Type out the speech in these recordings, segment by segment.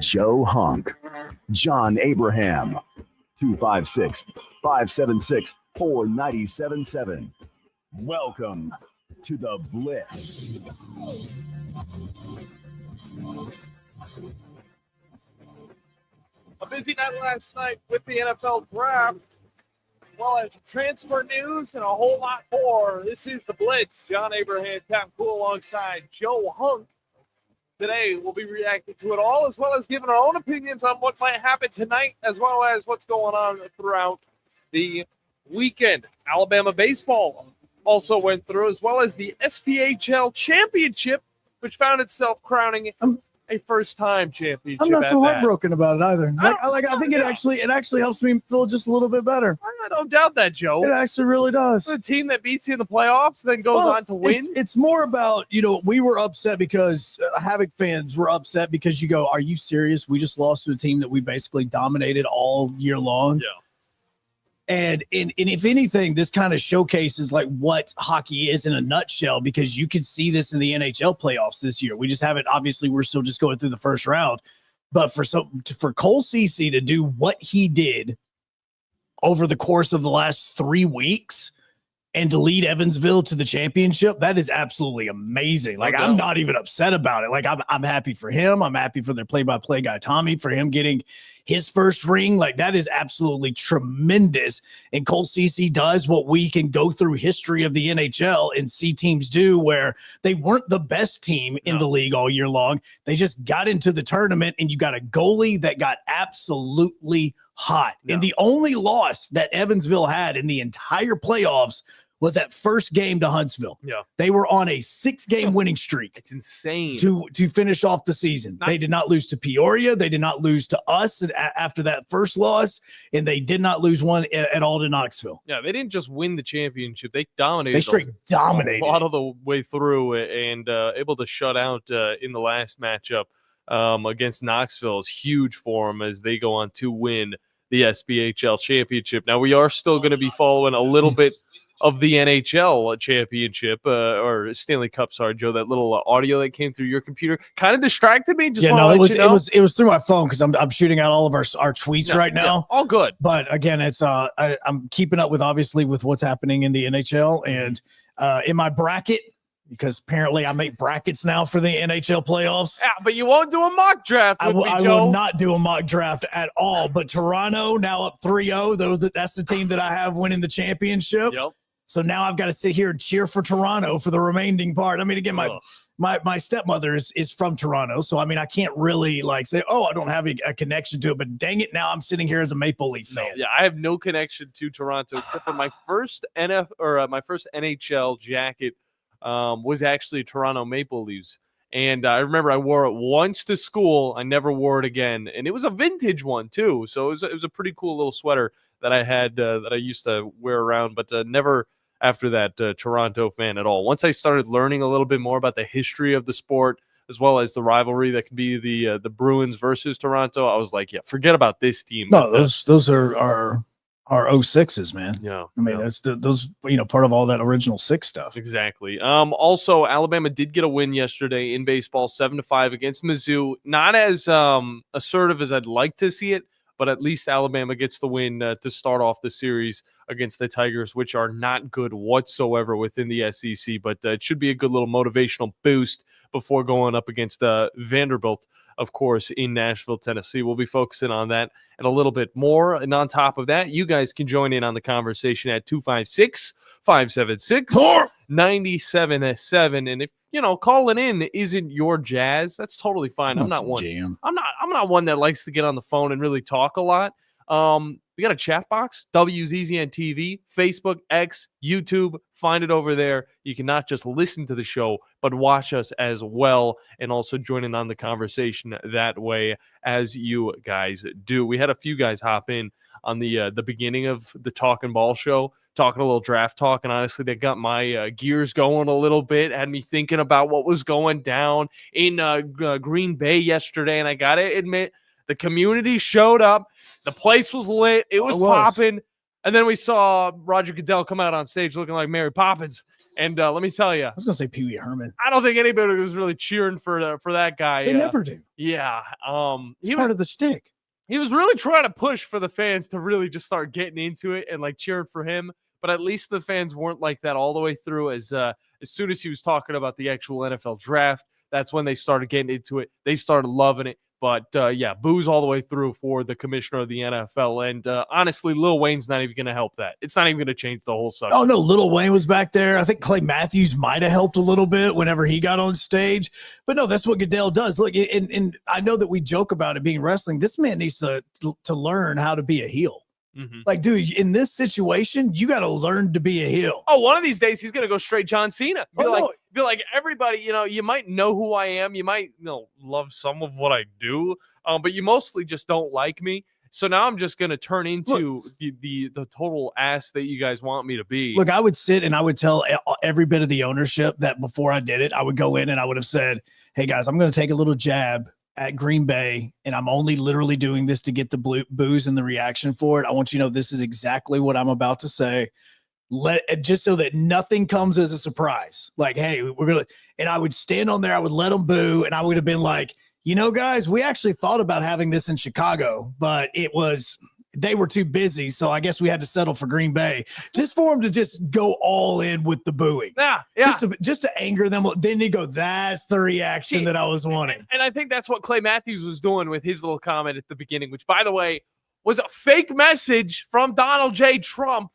Joe Hunk, John Abraham, 256-576-4977. Welcome to the Blitz. A busy night last night with the NFL draft, as well as transfer news and a whole lot more. This is the Blitz. John Abraham, Tom Cool alongside Joe Hunk. Today, we'll be reacting to it all, as well as giving our own opinions on what might happen tonight, as well as what's going on throughout the weekend. Alabama baseball also went through, as well as the SPHL championship, which found itself crowning a first-time championship. I'm not so heartbroken about it either. I think it actually helps me feel just a little bit better. I don't doubt that, Joe. It actually really does. The team that beats you in the playoffs then goes on to win. It's more about, we were upset because Havoc fans were upset because you go, are you serious? We just lost to a team that we basically dominated all year long. Yeah. And if anything, this kind of showcases like what hockey is in a nutshell, because you can see this in the NHL playoffs this year. We just haven't, obviously, we're still just going through the first round. But for Cole Ceci to do what he did over the course of the last 3 weeks and to lead Evansville to the championship, that is absolutely amazing. Like, I'm not even upset about it. Like, I'm happy for him. I'm happy for their play-by-play guy, Tommy, for him getting his first ring. Like, that is absolutely tremendous. And Cole Ceci does what we can go through history of the NHL and see teams do, where they weren't the best team in the league all year long. They just got into the tournament, and you got a goalie that got absolutely hot. And the only loss that Evansville had in the entire playoffs was that first game to Huntsville. Yeah. They were on a 6-game winning streak. It's insane. To finish off the season. They did not lose to Peoria. They did not lose to us after that first loss, and they did not lose one at all to Knoxville. Yeah, they didn't just win the championship. They dominated. They straight dominated. A lot of the way through, and able to shut out in the last matchup against Knoxville is huge for them as they go on to win the SPHL championship. Now, we are still going to be following a little bit of the NHL championship or Stanley Cup. Sorry, Joe, that little audio that came through your computer kind of distracted me. It was through my phone because I'm shooting out all of our tweets right now. Yeah, all good. But again, it's I'm keeping up with what's happening in the NHL and in my bracket, because apparently I make brackets now for the NHL playoffs. Yeah, but you won't do a mock draft with me, Joe. I will not do a mock draft at all. But Toronto now up 3-0. That's the team that I have winning the championship. Yep. So now I've got to sit here and cheer for Toronto for the remaining part. I mean, again, my stepmother is from Toronto. So, I mean, I can't really say, I don't have a connection to it. But dang it, now I'm sitting here as a Maple Leaf fan. Yeah, I have no connection to Toronto except for my first NHL jacket was actually Toronto Maple Leafs. And I remember I wore it once to school. I never wore it again. And it was a vintage one, too. So it was a pretty cool little sweater that I had that I used to wear around, but never after that Toronto fan at all. Once I started learning a little bit more about the history of the sport, as well as the rivalry that can be the Bruins versus Toronto, I was like, yeah, forget about this team. No, those are our 06s, man. Yeah. I mean, that's those, part of all that original 6 stuff. Exactly. Also, Alabama did get a win yesterday in baseball, 7-5 against Mizzou. Not as assertive as I'd like to see it, but at least Alabama gets the win to start off the series against the Tigers, which are not good whatsoever within the SEC. But it should be a good little motivational boost before going up against Vanderbilt, of course, in Nashville, Tennessee. We'll be focusing on that and a little bit more. And on top of that, you guys can join in on the conversation at 256-576-97-7. And if calling in isn't your jazz, that's totally fine. I'm not one. I'm not one that likes to get on the phone and really talk a lot. We got a chat box, WZZN TV, Facebook, X, YouTube. Find it over there. You can not just listen to the show, but watch us as well, and also join in on the conversation that way as you guys do. We had a few guys hop in on the beginning of the Talkin' Ball show, talking a little draft talk, and honestly, they got my gears going a little bit, had me thinking about what was going down in Green Bay yesterday, and I got to admit, the community showed up. The place was lit. It was popping. And then we saw Roger Goodell come out on stage looking like Mary Poppins. And let me tell you, I was going to say Pee Wee Herman. I don't think anybody was really cheering for that guy. They never do. Yeah. He was part of the shtick. He was really trying to push for the fans to really just start getting into it and like cheering for him. But at least the fans weren't like that all the way through. As soon as he was talking about the actual NFL draft, that's when they started getting into it. They started loving it. But, boos all the way through for the commissioner of the NFL. And honestly, Lil Wayne's not even going to help that. It's not even going to change the whole subject. Oh, no, Lil Wayne was back there. I think Clay Matthews might have helped a little bit whenever he got on stage. But, no, that's what Goodell does. Look, and I know that we joke about it being wrestling. This man needs to learn how to be a heel. Mm-hmm. Like, dude, in this situation, you got to learn to be a heel. Oh, one of these days he's going to go straight John Cena. Be like, everybody, you might know who I am. You might, love some of what I do, but you mostly just don't like me. So now I'm just going to turn into the total ass that you guys want me to be. Look, I would sit and I would tell every bit of the ownership that before I did it, I would go in and I would have said, hey, guys, I'm going to take a little jab at Green Bay, and I'm only literally doing this to get the boos and the reaction for it. I want you to know this is exactly what I'm about to say. Just so that nothing comes as a surprise. Like, hey, we're going to, and I would stand on there, I would let them boo, and I would have been like, guys, we actually thought about having this in Chicago, but they were too busy, so I guess we had to settle for Green Bay. Just for them to just go all in with the booing. Yeah. Just to anger them. Then they go, that's the reaction that I was wanting. And I think that's what Clay Matthews was doing with his little comment at the beginning, which, by the way, was a fake message from Donald J. Trump.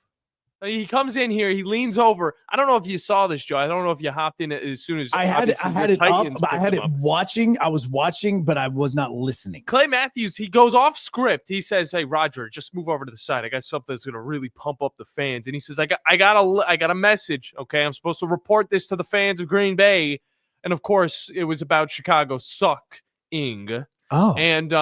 He comes in here, he leans over. I don't know if you saw this, Joe. I don't know if you hopped in as soon as I had it up, but I had it watching. I was watching, but I was not listening. Clay Matthews, he goes off script. He says, "Hey, Roger, just move over to the side. I got something that's going to really pump up the fans." And he says, I got a message. Okay, I'm supposed to report this to the fans of Green Bay, and of course, it was about Chicago sucking. Oh, and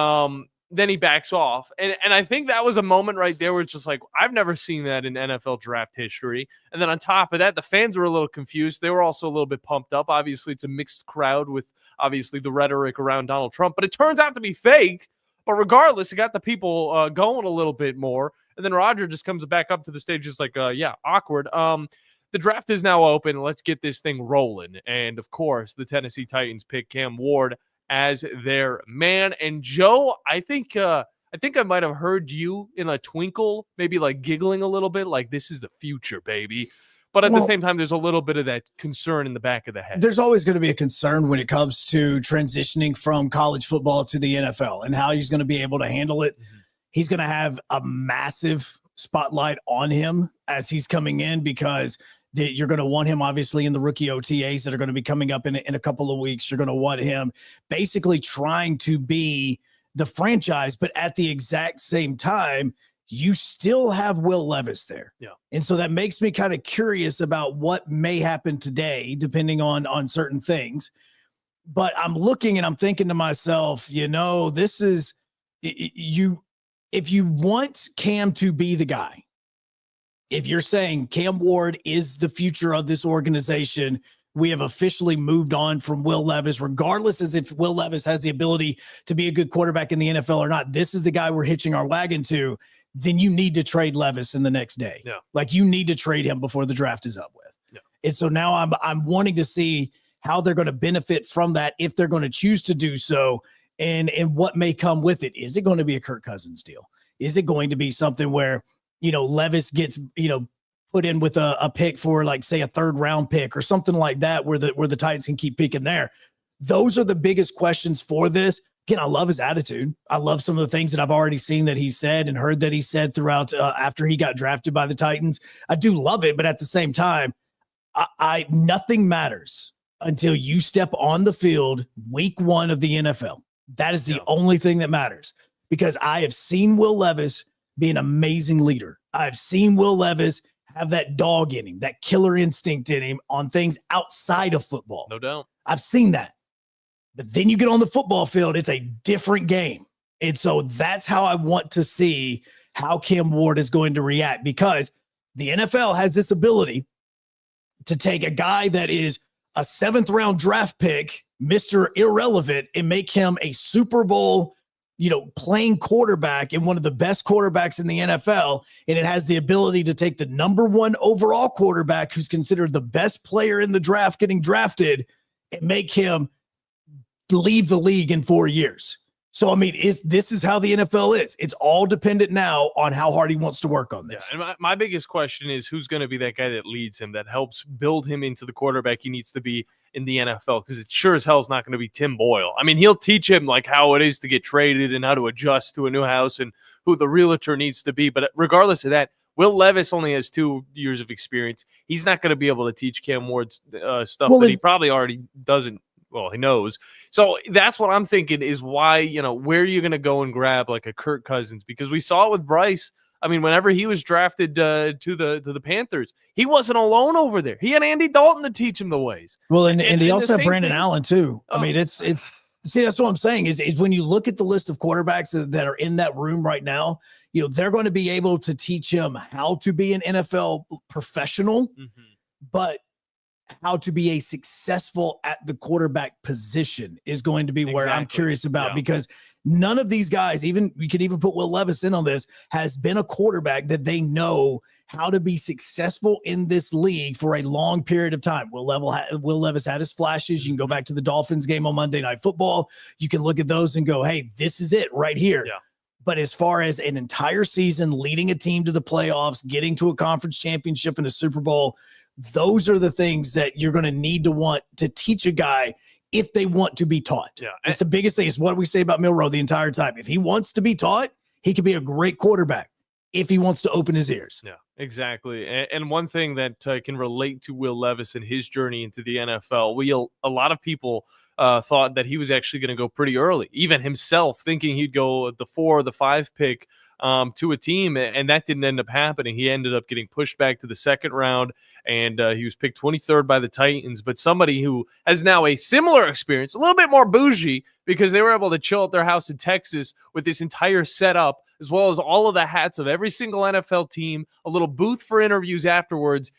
then he backs off. And I think that was a moment right there where it's just like, I've never seen that in NFL draft history. And then on top of that, the fans were a little confused. They were also a little bit pumped up. Obviously, it's a mixed crowd with obviously the rhetoric around Donald Trump, but it turns out to be fake. But regardless, it got the people going a little bit more. And then Roger just comes back up to the stage just like, awkward. The draft is now open. Let's get this thing rolling. And of course, the Tennessee Titans pick Cam Ward as their man. And Joe, I think I might have heard you in a twinkle, maybe like giggling a little bit, like this is the future, baby. But at the same time, there's a little bit of that concern in the back of the head. There's always going to be a concern when it comes to transitioning from college football to the NFL and how he's going to be able to handle it. Mm-hmm. He's going to have a massive spotlight on him as he's coming in because you're going to want him, obviously, in the rookie OTAs that are going to be coming up in a couple of weeks. You're going to want him basically trying to be the franchise, but at the exact same time, you still have Will Levis there. Yeah. And so that makes me kind of curious about what may happen today, depending on certain things. But I'm looking and I'm thinking to myself, this is you. If you want Cam to be the guy, if you're saying Cam Ward is the future of this organization, we have officially moved on from Will Levis, regardless as if Will Levis has the ability to be a good quarterback in the NFL or not. This is the guy we're hitching our wagon to. Then you need to trade Levis in the next day. Yeah. Like you need to trade him before the draft is up with. Yeah. And so now I'm wanting to see how they're going to benefit from that if they're going to choose to do so and what may come with it. Is it going to be a Kirk Cousins deal? Is it going to be something where, Levis gets, put in with a pick for like, say, a 3rd round pick or something like that where the Titans can keep picking there? Those are the biggest questions for this. Again, I love his attitude. I love some of the things that I've already seen that he said and heard that he said throughout after he got drafted by the Titans. I do love it, but at the same time, nothing matters until you step on the field week 1 of the NFL. That is the only thing that matters, because I have seen Will Levis be an amazing leader. I've seen Will Levis have that dog in him, that killer instinct in him on things outside of football. No doubt. I've seen that. But then you get on the football field, it's a different game. And so that's how I want to see how Cam Ward is going to react, because the NFL has this ability to take a guy that is a 7th round draft pick, Mr. Irrelevant, and make him a Super Bowl playing quarterback in one of the best quarterbacks in the NFL, and it has the ability to take the number 1 overall quarterback who's considered the best player in the draft getting drafted and make him leave the league in 4 years. So, I mean, this is how the NFL is. It's all dependent now on how hard he wants to work on this. Yeah, and my biggest question is who's going to be that guy that leads him, that helps build him into the quarterback he needs to be in the NFL, because it sure as hell is not going to be Tim Boyle. I mean, he'll teach him like how it is to get traded and how to adjust to a new house and who the realtor needs to be. But regardless of that, Will Levis only has 2 years of experience. He's not going to be able to teach Cam Ward stuff that he probably already doesn't. Well, he knows. So that's what I'm thinking is why, where are you going to go and grab like a Kirk Cousins? Because we saw it with Bryce. I mean, whenever he was drafted to the Panthers, he wasn't alone over there. He had Andy Dalton to teach him the ways. Well, and he also had Brandon Allen too. I mean, it's see, that's what I'm saying is when you look at the list of quarterbacks that are in that room right now, they're going to be able to teach him how to be an NFL professional, but how to be a successful at the quarterback position is going to be where I'm curious about, because none of these guys, even we could even put Will Levis in on this, has been a quarterback that they know how to be successful in this league for a long period of time. Will Levis had his flashes. You can go back to the Dolphins game on Monday Night Football. You can look at those and go, hey, this is it right here. Yeah. But as far as an entire season, leading a team to the playoffs, getting to a conference championship and a Super Bowl, those are the things that you're going to need to want to teach a guy if they want to be taught. Yeah. It's the biggest thing. Is what we say about Milroe the entire time. If he wants to be taught, he can be a great quarterback if he wants to open his ears. Yeah, exactly. And one thing that can relate to Will Levis and his journey into the NFL, a lot of people thought that he was actually going to go pretty early, even himself thinking he'd go the 4 or the 5 pick to a team, and that didn't end up happening. He ended up getting pushed back to the 2nd round, and he was picked 23rd by the Titans. But somebody who has now a similar experience, a little bit more bougie, because they were able to chill at their house in Texas with this entire setup, as well as all of the hats of every single NFL team, a little booth for interviews afterwards.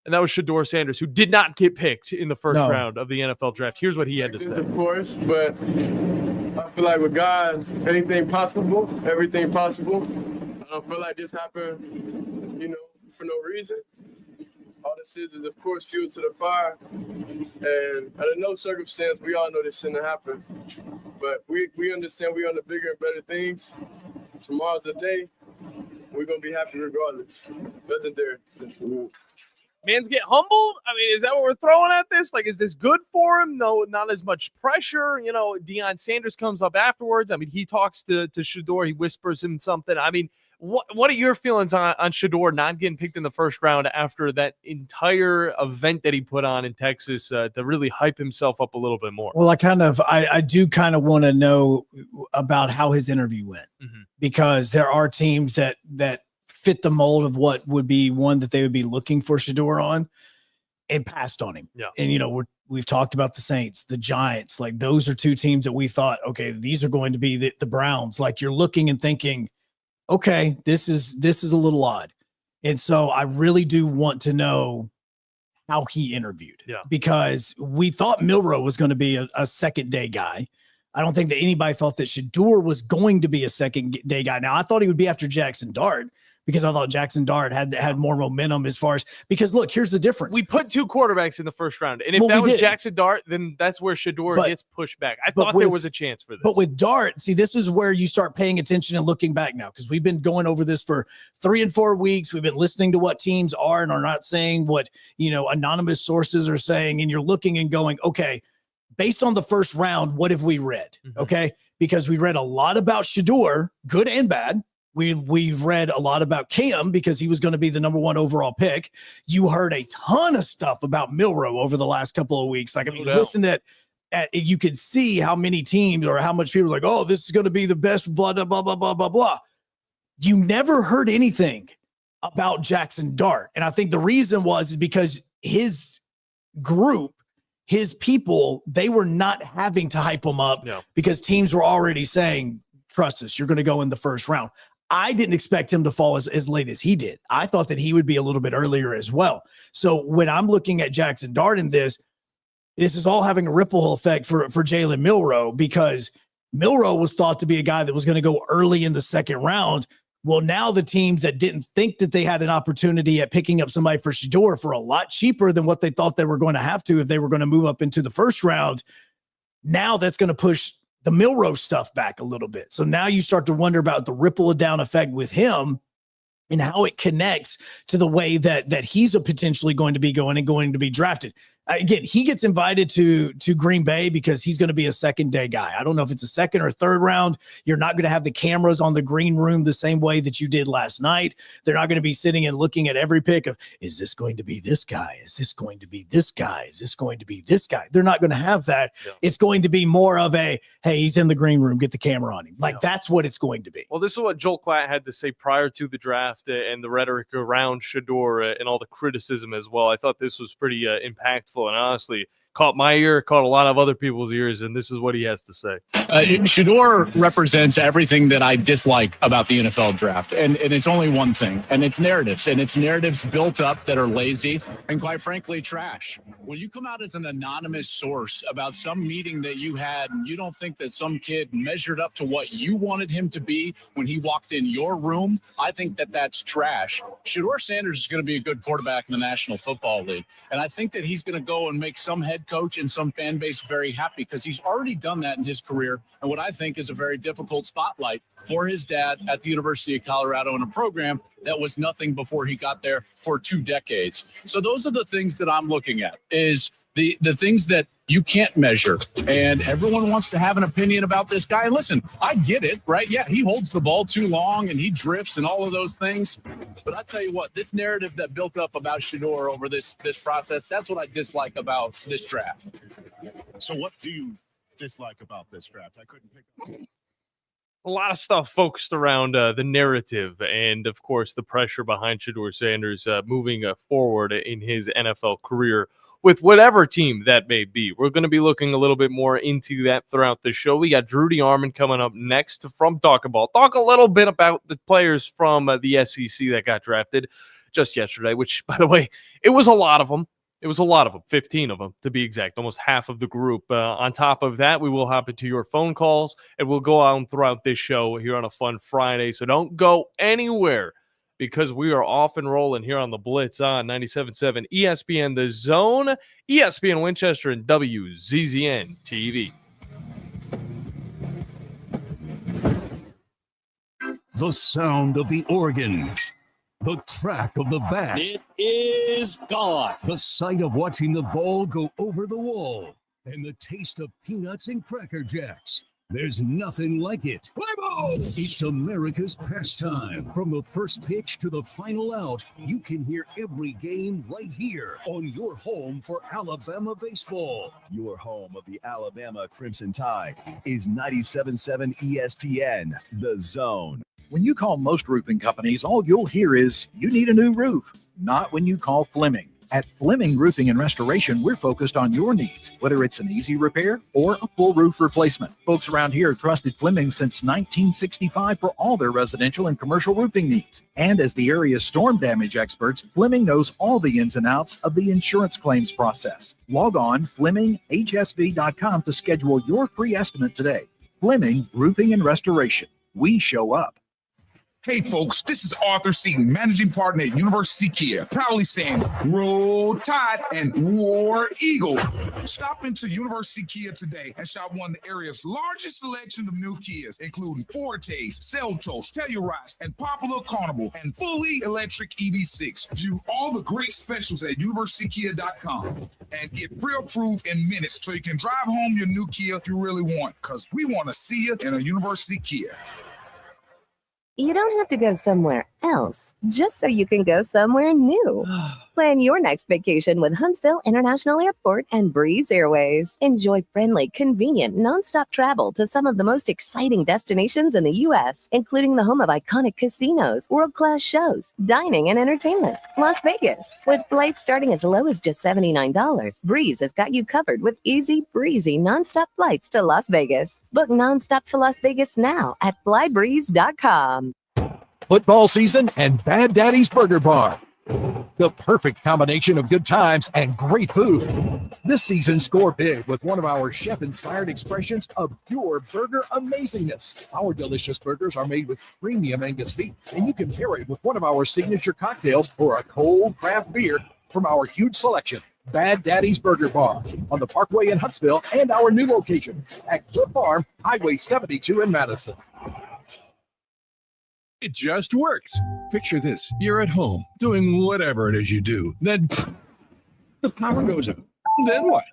And that was Shedeur Sanders, who did not get picked in the first round of the NFL draft. Here's what he had to say. Of course, but I feel like with God, anything possible, everything possible. I don't feel like this happened, for no reason. All this is, of course, fuel to the fire. And under no circumstance, we all know this shouldn't happen. But we understand we're on the bigger and better things. Tomorrow's the day. We're going to be happy regardless. Legendary. Man's get humbled. I mean, is that what we're throwing at this? Like, is this good for him? No, not as much pressure. Deion Sanders comes up afterwards. I mean, he talks to Shedeur. He whispers him something. I mean, what are your feelings on Shedeur not getting picked in the first round after that entire event that he put on in Texas to really hype himself up a little bit more? Well, I do kind of want to know about how his interview went, because there are teams that fit the mold of what would be one that they would be looking for Shedeur on, and passed on him. Yeah. And, we've talked about the Saints, the Giants, like those are 2 teams that we thought, okay, these are going to be the Browns. Like you're looking and thinking, okay, this is a little odd. And so I really do want to know how he interviewed, because we thought Milroe was going to be a second day guy. I don't think that anybody thought that Shedeur was going to be a second day guy. Now I thought he would be after Jackson Dart, because I thought Jackson Dart had more momentum because look, here's the difference. We put 2 quarterbacks in the first round. And if that was Jackson Dart, then that's where Shedeur gets pushed back. I thought there was a chance for this. But with Dart, see, this is where you start paying attention and looking back now, because we've been going over this for 3 and 4 weeks. We've been listening to what teams are and are not saying, what, anonymous sources are saying. And you're looking and going, okay, based on the first round, what have we read? Okay. Because we read a lot about Shedeur, good and bad. We've read a lot about Cam because he was going to be the number 1 overall pick. You heard a ton of stuff about Milroe over the last couple of weeks. Like, I mean, listen at you could see how many teams or how much people are like, oh, this is going to be the best, blah, blah, blah, blah, blah, blah, blah. You never heard anything about Jackson Dart. And I think the reason is because his group, his people, they were not having to hype him up because teams were already saying, trust us, you're going to go in the first round. I didn't expect him to fall as late as he did. I thought that he would be a little bit earlier as well. So when I'm looking at Jackson Dart in this is all having a ripple effect for Jalen Milroe, because Milroe was thought to be a guy that was going to go early in the second round. Well, now the teams that didn't think that they had an opportunity at picking up somebody for Shedeur for a lot cheaper than what they thought they were going to have to if they were going to move up into the first round, now that's going to push the Milroe stuff back a little bit. So now you start to wonder about the ripple down effect with him and how it connects to the way that he's potentially going to be going and going to be drafted. Again, he gets invited to Green Bay because he's going to be a second day guy. I don't know if it's a second or third round. You're not going to have the cameras on the green room the same way that you did last night. They're not going to be sitting and looking at every pick of, is this going to be this guy? Is this going to be this guy? Is this going to be this guy? They're not going to have that. Yeah. It's going to be more of a, hey, he's in the green room, get the camera on him. That's what it's going to be. Well, this is what Joel Klatt had to say prior to the draft and the rhetoric around Shedeur and all the criticism as well. I thought this was pretty impactful. And honestly, caught my ear, caught a lot of other people's ears, and this is what he has to say. Shedeur represents everything that I dislike about the NFL draft, and it's only one thing, and it's narratives, and it's narratives built up that are lazy and, quite frankly, trash. When you come out as an anonymous source about some meeting that you had and you don't think that some kid measured up to what you wanted him to be when he walked in your room, I think that that's trash. Shedeur Sanders is going to be a good quarterback in the National Football League, and I think that he's going to go and make some head coach and some fan base very happy because he's already done that in his career, and what I think is a very difficult spotlight for his dad at the University of Colorado in a program that was nothing before he got there for 2 decades. So those are the things that I'm looking at, is the things that you can't measure, and everyone wants to have an opinion about this guy. And listen, I get it, right? Yeah, he holds the ball too long and he drifts and all of those things. But I tell you what, this narrative that built up about Shedeur over this process, that's what I dislike about this draft. So what do you dislike about this draft? I couldn't pick up. A lot of stuff focused around the narrative and, of course, the pressure behind Shedeur Sanders moving forward in his NFL career with whatever team that may be. We're going to be looking a little bit more into that throughout the show. We got Drew DeArmond coming up next from Talkin' Ball. Talk a little bit about the players from the SEC that got drafted just yesterday, which, by the way, it was a lot of them. It was a lot of them, 15 of them to be exact, almost half of the group. On top of that, we will hop into your phone calls, and we'll go on throughout this show here on a fun Friday. So don't go anywhere because we are off and rolling here on the Blitz on 97.7 ESPN The Zone, ESPN Winchester, and WZZN TV. The sound of the organ. The crack of the bat. It is gone. The sight of watching the ball go over the wall. And the taste of peanuts and Cracker Jacks. There's nothing like it. Play ball! It's America's pastime. From the first pitch to the final out, you can hear every game right here on your home for Alabama baseball. Your home of the Alabama Crimson Tide is 97.7 ESPN, The Zone. When you call most roofing companies, all you'll hear is, you need a new roof. Not when you call Fleming. At Fleming Roofing and Restoration, we're focused on your needs, whether it's an easy repair or a full roof replacement. Folks around here have trusted Fleming since 1965 for all their residential and commercial roofing needs. And as the area's storm damage experts, Fleming knows all the ins and outs of the insurance claims process. Log on FlemingHSV.com to schedule your free estimate today. Fleming Roofing and Restoration. We show up. Hey folks, this is Arthur Seaton, managing partner at University Kia, proudly saying Roll Tide and War Eagle. Stop into University Kia today and shop one of the area's largest selection of new Kias, including Fortes, Seltos, Telluride, and Popular Carnival, and fully electric EV6. View all the great specials at universitykia.com and get pre-approved in minutes so you can drive home your new Kia you really want, because we want to see you in a University Kia. You don't have to go somewhere else just so you can go somewhere new. Plan your next vacation with Huntsville International Airport and Breeze Airways. Enjoy friendly, convenient, nonstop travel to some of the most exciting destinations in the U.S., including the home of iconic casinos, world-class shows, dining, and entertainment. Las Vegas. With flights starting as low as just $79, Breeze has got you covered with easy, breezy, nonstop flights to Las Vegas. Book nonstop to Las Vegas now at flybreeze.com. Football season and Bad Daddy's Burger Bar. The perfect combination of good times and great food. This season, score big with one of our chef-inspired expressions of pure burger amazingness. Our delicious burgers are made with premium Angus beef, and you can pair it with one of our signature cocktails or a cold craft beer from our huge selection. Bad Daddy's Burger Bar on the Parkway in Huntsville and our new location at Cliff Farm, Highway 72 in Madison. It just works. Picture this. You're at home doing whatever it is you do. Then the power goes out. Then what?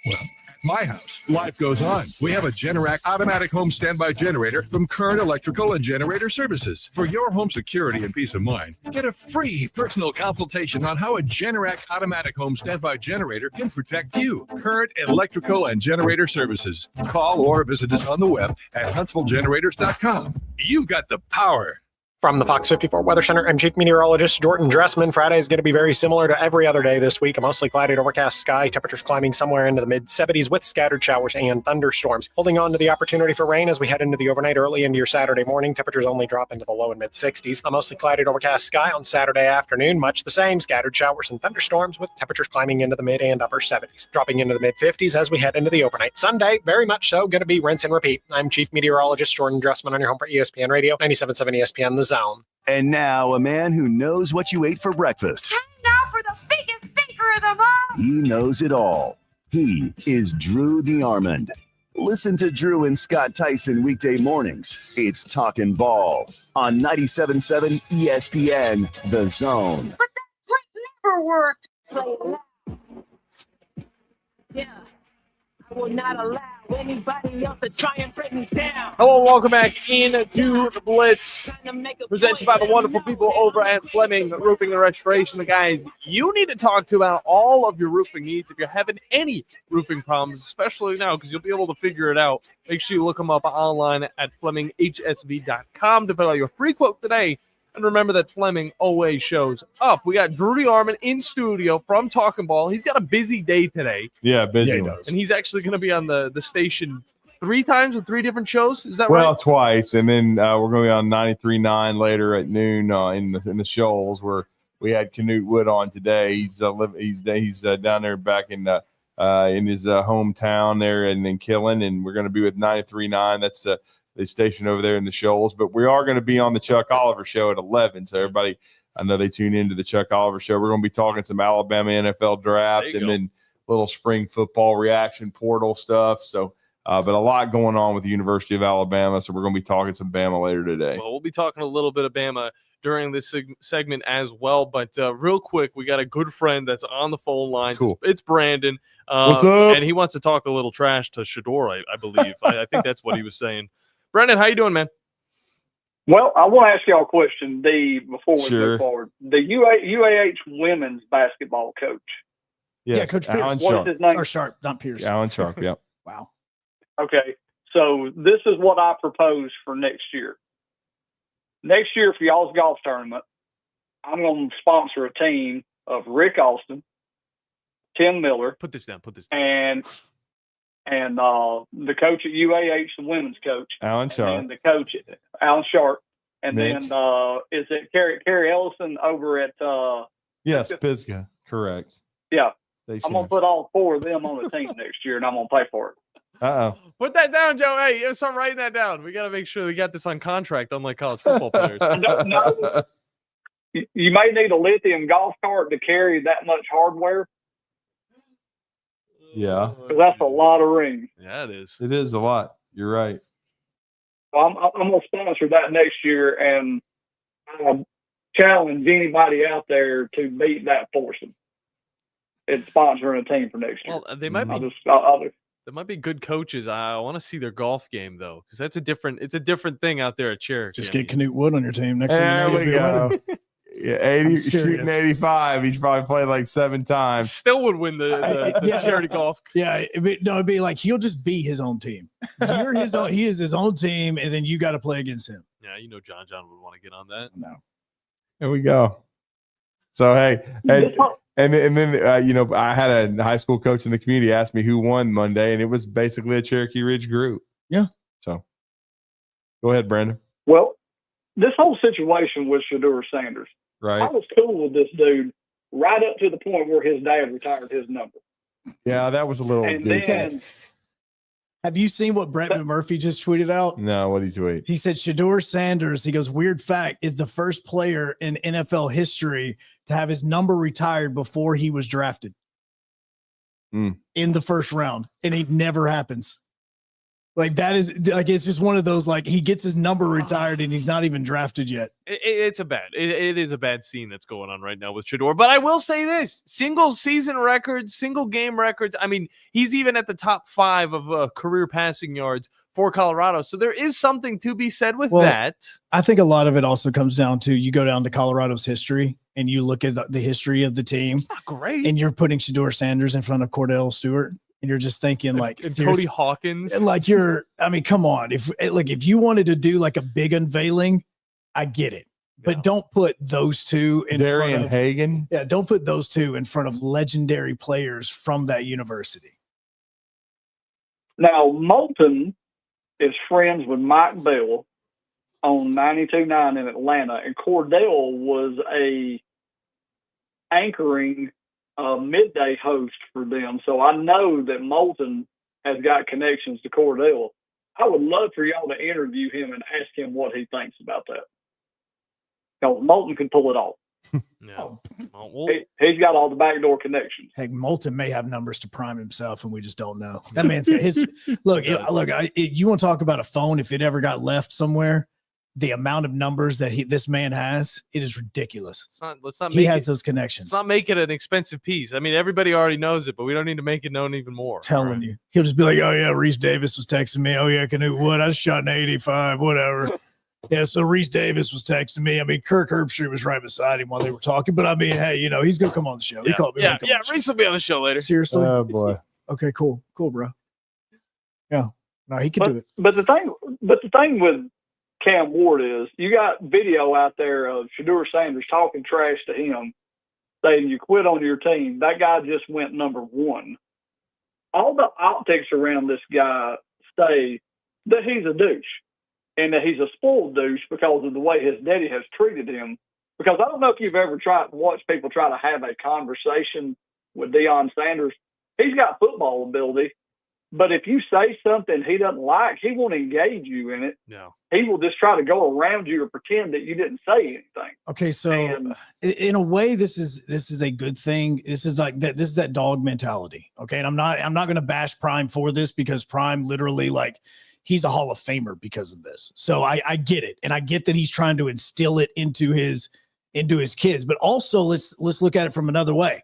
Well, at my house, life goes on. We have a Generac automatic home standby generator from Current Electrical and Generator Services. For your home security and peace of mind, get a free personal consultation on how a Generac automatic home standby generator can protect you. Current Electrical and Generator Services. Call or visit us on the web at HuntsvilleGenerators.com. You've got the power. From the Fox 54 Weather Center, I'm Chief Meteorologist Jordan Dressman. Friday is going to be very similar to every other day this week. A mostly cloudy, overcast sky. Temperatures climbing somewhere into the mid-70s with scattered showers and thunderstorms. Holding on to the opportunity for rain as we head into the overnight early into your Saturday morning. Temperatures only drop into the low and mid-60s. A mostly cloudy, overcast sky on Saturday afternoon. Much the same. Scattered showers and thunderstorms with temperatures climbing into the mid and upper 70s. Dropping into the mid-50s as we head into the overnight. Sunday, very much so. Going to be rinse and repeat. I'm Chief Meteorologist Jordan Dressman on your home for ESPN Radio. 97.7 ESPN The Zone. And now a man who knows what you ate for breakfast. Time now for the biggest thinker of them all. He knows it all. He is Drew DeArmond. Listen to Drew and Scott Tyson weekday mornings. It's Talkin' Ball on 97.7 ESPN The Zone. But that trick never worked. Yeah. I will not allow anybody else to try and break me down. Hello, welcome back into the Blitz, presented by the wonderful people over at Fleming Roofing and Restoration. The guys you need to talk to about all of your roofing needs. If you're having any roofing problems, especially now, because you'll be able to figure it out, make sure you look them up online at FlemingHSV.com to fill out your free quote today. And remember that Fleming always shows up. We got Drew DeArmond in studio from Talkin' Ball. He's got a busy day today. Yeah, busy. Yeah, and he's actually going to be on the station 3 times with 3 different shows. Is that right? Well, twice. And then we're going to be on 93.9 later at noon in the Shoals, where we had Canute Wood on today. He's down there back in his hometown there in Killen. And we're going to be with 93.9. That's the station over there in the Shoals, but we are going to be on the Chuck Oliver show at 11. So everybody, I know they tune into the Chuck Oliver show. We're going to be talking some Alabama NFL draft and then little spring football reaction portal stuff. So, but a lot going on with the University of Alabama. So we're going to be talking some Bama later today. Well, we'll be talking a little bit of Bama during this segment as well. But real quick, we got a good friend that's on the phone line. Cool. It's Brandon. What's up? And he wants to talk a little trash to Shedeur, I believe. I think that's what he was saying. Brandon, how you doing, man? Well, I want to ask y'all a question before we Sure. move forward. The UAH women's basketball coach. Yes, Yeah, Coach Pierce. Alan What Sharp. is his name? Or Sharp, not Pierce. Alan Sharp, yep. Wow. Okay, so this is what I propose for next year. Next year for y'all's golf tournament, I'm going to sponsor a team of Rick Austin, Tim Miller. Put this down. And the coach at UAH, the women's coach. Alan Sharp. And the coach, Alan Sharp. And Mitch. then is it Carrie Ellison over at Yes, Pisgah. Correct. yeah. Station I'm going to put all 4 of them on the team next year, and I'm going to pay for it. Uh-oh. Put that down, Joe. Hey, I'm writing that down. We got to make sure we got this on contract, unlike college football players. No. You may need a lithium golf cart to carry that much hardware. Yeah. 'Cause that's a lot of rings. Yeah, it is. It is a lot. You're right. So I'm going to sponsor that next year, and I challenge anybody out there to beat that foursome. It's sponsoring a team for next year. Well, they might be. There might be good coaches. I want to see their golf game though, because it's a different thing out there at Cherokee. Just get Canute Wood on your team. Next There thing we you know, go. Yeah, shooting 85. He's probably played like 7 times. Still would win the charity golf. Yeah, it'd be like he'll just be his own team. You're his own. He is his own team, and then you got to play against him. Yeah, you know, John would want to get on that. No. There we go. So hey, and then you know, I had a high school coach in the community ask me who won Monday, and it was basically a Cherokee Ridge group. Yeah. So go ahead, Brandon. Well, this whole situation with Shedeur Sanders. right? I was cool with this dude right up to the point where his dad retired his number. Yeah, that was a little And goofy. then Have you seen what Brett McMurphy just tweeted out? No, what did he tweet? He said Shedeur Sanders, he goes, weird fact, is the first player in NFL history to have his number retired before he was drafted in the first round. And it never happens. Like that is like, it's just one of those, like he gets his number retired and he's not even drafted yet. It is a bad scene that's going on right now with Shedeur. But I will say this: single season records, single game records. I mean, he's even at the top 5 of career passing yards for Colorado. So there is something to be said with that. I think a lot of it also comes down to you go down to Colorado's history and you look at the history of the team. It's not great. And you're putting Shedeur Sanders in front of Cordell Stewart. And you're just thinking like and Cody Hawkins. And like I mean, come on. If you wanted to do like a big unveiling, I get it. But don't put those two in Darian front of Hagan. Yeah, don't put those two in front of legendary players from that university. now Moulton is friends with Mike Bell on 92.9 in Atlanta, and Cordell was a anchoring midday host for them. So I know that Moulton has got connections to Cordell. I would love for y'all to interview him and ask him what he thinks about that. Because Moulton can pull it off. He's got all the backdoor connections. Heck, Moulton may have numbers to prime himself, and we just don't know. That man's got his look. You want to talk about a phone? If it ever got left somewhere, the amount of numbers that this man has, it is ridiculous. Let's not. He has those connections. Let's not make it an expensive piece. I mean, everybody already knows it, but we don't need to make it known even more. Telling you, he'll just be like, "Oh yeah, Reese Davis was texting me. Oh yeah, Canute Wood, I just shot an 85, whatever." Yeah, so Reese Davis was texting me. I mean, Kirk Herbstreit was right beside him while they were talking. But I mean, hey, he's gonna come on the show. He called me. Yeah, Reese will be on the show later. Seriously? Oh boy. Okay, cool, bro. Yeah, no, he can do it. But the thing with Cam Ward is you got video out there of Shedeur Sanders talking trash to him, saying you quit on your team. That guy just went number 1. All the optics around this guy say that he's a douche and that he's a spoiled douche because of the way his daddy has treated him. Because I don't know if you've ever watched people try to have a conversation with Deion Sanders. He's got football ability, but if you say something he doesn't like, he won't engage you in it. No. He will just try to go around you or pretend that you didn't say anything. Okay, so in a way, this is a good thing. This is like that. This is that dog mentality. Okay, and I'm not going to bash Prime for this because Prime literally he's a Hall of Famer because of this. So I get it, and I get that he's trying to instill it into his kids. But also let's look at it from another way.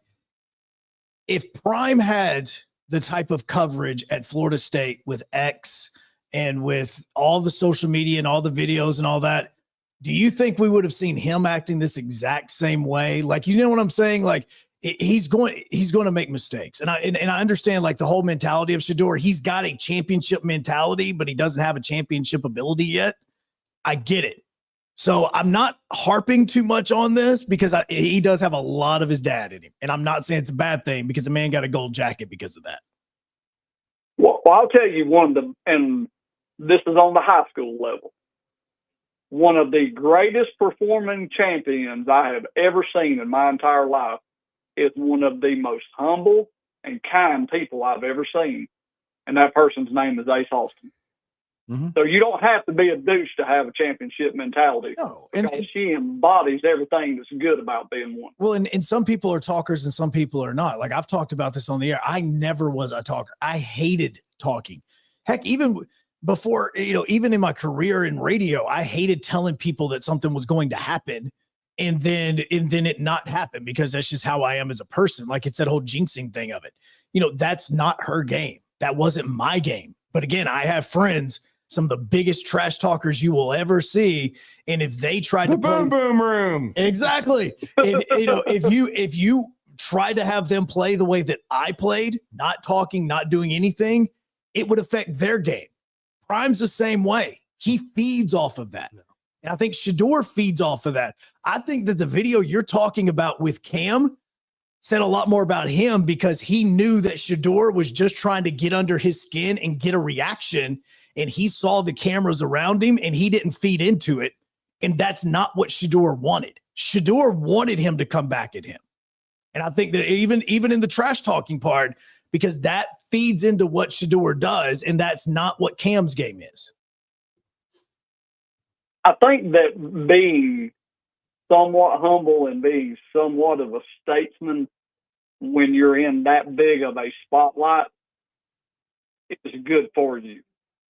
If Prime had the type of coverage at Florida State with X and with all the social media and all the videos and all that, do you think we would have seen him acting this exact same way? Like, you know what I'm saying? Like he's going to make mistakes. And I understand like the whole mentality of Shedeur. He's got a championship mentality, but he doesn't have a championship ability yet. I get it. So I'm not harping too much on this because he does have a lot of his dad in him. And I'm not saying it's a bad thing because the man got a gold jacket because of that. Well, I'll tell you and this is on the high school level. One of the greatest performing champions I have ever seen in my entire life is one of the most humble and kind people I've ever seen. And that person's name is Ace Austin. Mm-hmm. So you don't have to be a douche to have a championship mentality. No, because she embodies everything that's good about being one. Well, and some people are talkers and some people are not. Like I've talked about this on the air. I never was a talker. I hated talking. Heck, even before, even in my career in radio, I hated telling people that something was going to happen and then it not happen because that's just how I am as a person. Like it's that whole jinxing thing of it. That's not her game. That wasn't my game. But again, I have friends, some of the biggest trash talkers you will ever see. And if they try to boom room, exactly. If you try to have them play the way that I played, not talking, not doing anything, it would affect their game. Prime's the same way. He feeds off of that. No. And I think Shedeur feeds off of that. I think that the video you're talking about with Cam said a lot more about him because he knew that Shedeur was just trying to get under his skin and get a reaction. And he saw the cameras around him and he didn't feed into it. And that's not what Shedeur wanted. Shedeur wanted him to come back at him. And I think that even in the trash talking part, because that feeds into what Shedeur does, and that's not what Cam's game is. I think that being somewhat humble and being somewhat of a statesman when you're in that big of a spotlight is good for you.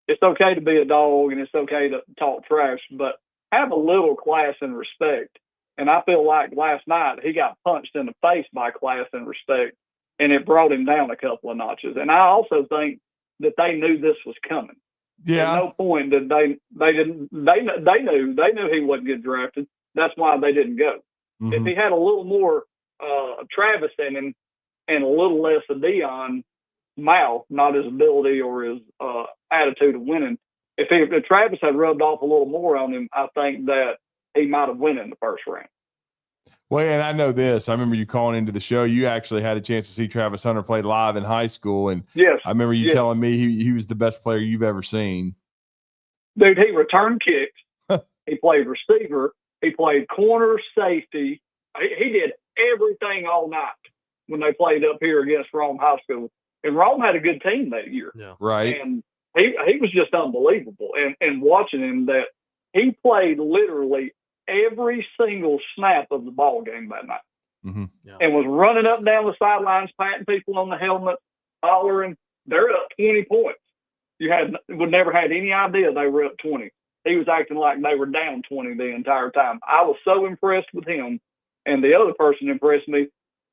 It's okay to be a dog and it's okay to talk trash, but have a little class and respect. And I feel like last night he got punched in the face by class and respect, and it brought him down a couple of notches. And I also think that they knew this was coming. Yeah. At no point did they knew he wasn't getting drafted. That's why they didn't go. Mm-hmm. If he had a little more Travis in him and a little less of Deion mouth, not his ability or his attitude of winning, if Travis had rubbed off a little more on him, I think that he might have won in the first round. Well, and I know this. I remember you calling into the show. You actually had a chance to see Travis Hunter play live in high school, and yes, I remember you telling me he was the best player you've ever seen. Dude, he returned kicks. He played receiver. He played corner, safety. He did everything all night when they played up here against Rome High School. And Rome had a good team that year. Yeah. Right. And he was just unbelievable. And watching him, that he played literally every single snap of the ball game that night. Mm-hmm. Yeah. And was running up and down the sidelines, patting people on the helmet, hollering. They're up 20 points. Would never had any idea they were up 20. He was acting like they were down 20 the entire time. I was so impressed with him. And the other person impressed me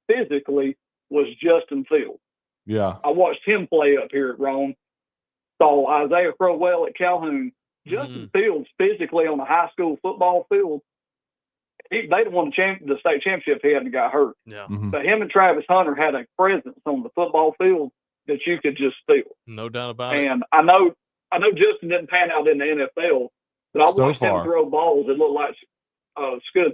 physically was Justin Fields. Yeah. I watched him play up here at Rome. Saw Isaiah Crowell at Calhoun. Justin Fields physically on a high school football field, they'd have won the state championship if he hadn't got hurt. Yeah. Mm-hmm. But him and Travis Hunter had a presence on the football field that you could just feel. No doubt about it. And I know Justin didn't pan out in the NFL, but I watched him throw balls that looked like Scud.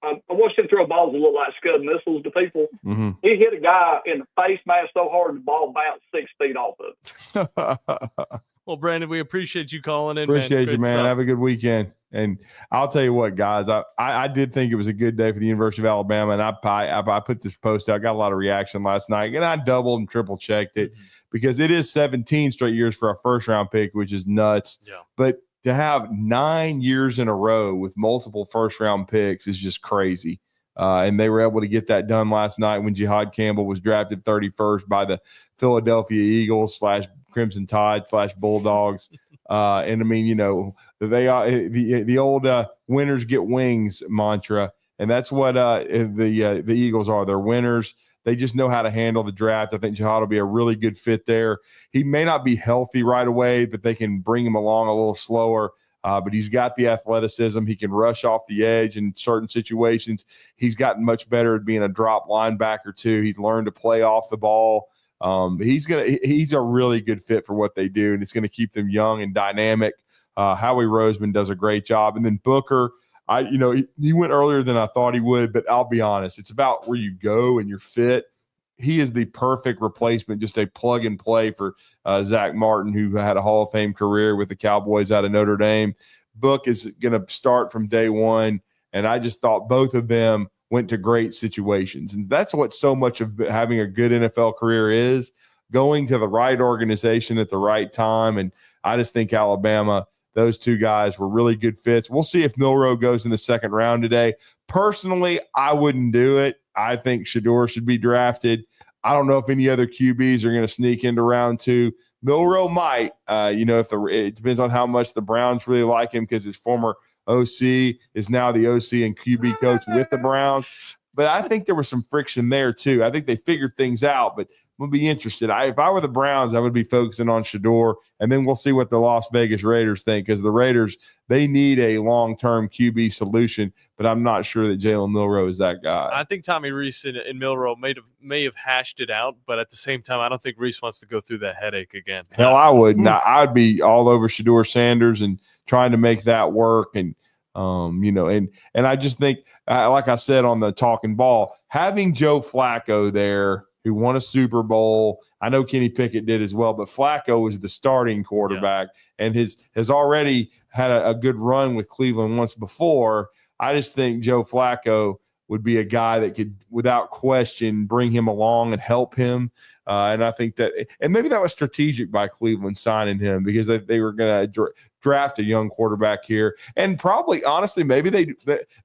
I watched him throw balls that looked like Scud missiles to people. Mm-hmm. He hit a guy in the face mask so hard the ball bounced 6 feet off of it. Well, Brandon, we appreciate you calling in. Appreciate you, man. Stuff. Have a good weekend. And I'll tell you what, guys, I did think it was a good day for the University of Alabama, and I put this post out. I got a lot of reaction last night, and I doubled and triple checked it because it is 17 straight years for a first round pick, which is nuts. Yeah. But to have 9 years in a row with multiple first round picks is just crazy. And they were able to get that done last night when Jihad Campbell was drafted 31st by the Philadelphia Eagles / Crimson Tide / Bulldogs. And I mean, you know, they are the old winners get wings mantra. And that's what the Eagles are. They're winners. They just know how to handle the draft. I think Jihad will be a really good fit there. He may not be healthy right away, but they can bring him along a little slower. But he's got the athleticism. He can rush off the edge in certain situations. He's gotten much better at being a drop linebacker too. He's learned to play off the ball. He's a really good fit for what they do, and it's going to keep them young and dynamic. Howie Roseman does a great job. And then Booker, he went earlier than I thought he would, but I'll be honest, it's about where you go and your fit. He is the perfect replacement, just a plug and play for Zach Martin, who had a Hall of Fame career with the Cowboys out of Notre Dame. Book is going to start from day one, and I just thought both of them went to great situations. And that's what so much of having a good NFL career is, going to the right organization at the right time. And I just think Alabama, those two guys were really good fits. We'll see if Milroe goes in the second round today. Personally, I wouldn't do it. I think Shedeur should be drafted. I don't know if any other QBs are going to sneak into round 2. Milroe might, it depends on how much the Browns really like him, because his former OC is now the OC and QB coach with the Browns. But I think there was some friction there too. I think they figured things out, but we'll be interested. If I were the Browns, I would be focusing on Shedeur, and then we'll see what the Las Vegas Raiders think, because the Raiders, they need a long-term QB solution, but I'm not sure that Jalen Milroe is that guy. I think Tommy Rees and Milroe may have hashed it out, but at the same time, I don't think Rees wants to go through that headache again. Hell, I wouldn't. I'd be all over Shedeur Sanders and trying to make that work. And, and I just think, like I said on the Talking Ball, having Joe Flacco there, who won a Super Bowl. I know Kenny Pickett did as well, but Flacco was the starting quarterback and has already had a good run with Cleveland once before. I just think Joe Flacco would be a guy that could, without question, bring him along and help him. And I think that – and maybe that was strategic by Cleveland signing him because they were going to draft a young quarterback here. And probably, honestly, maybe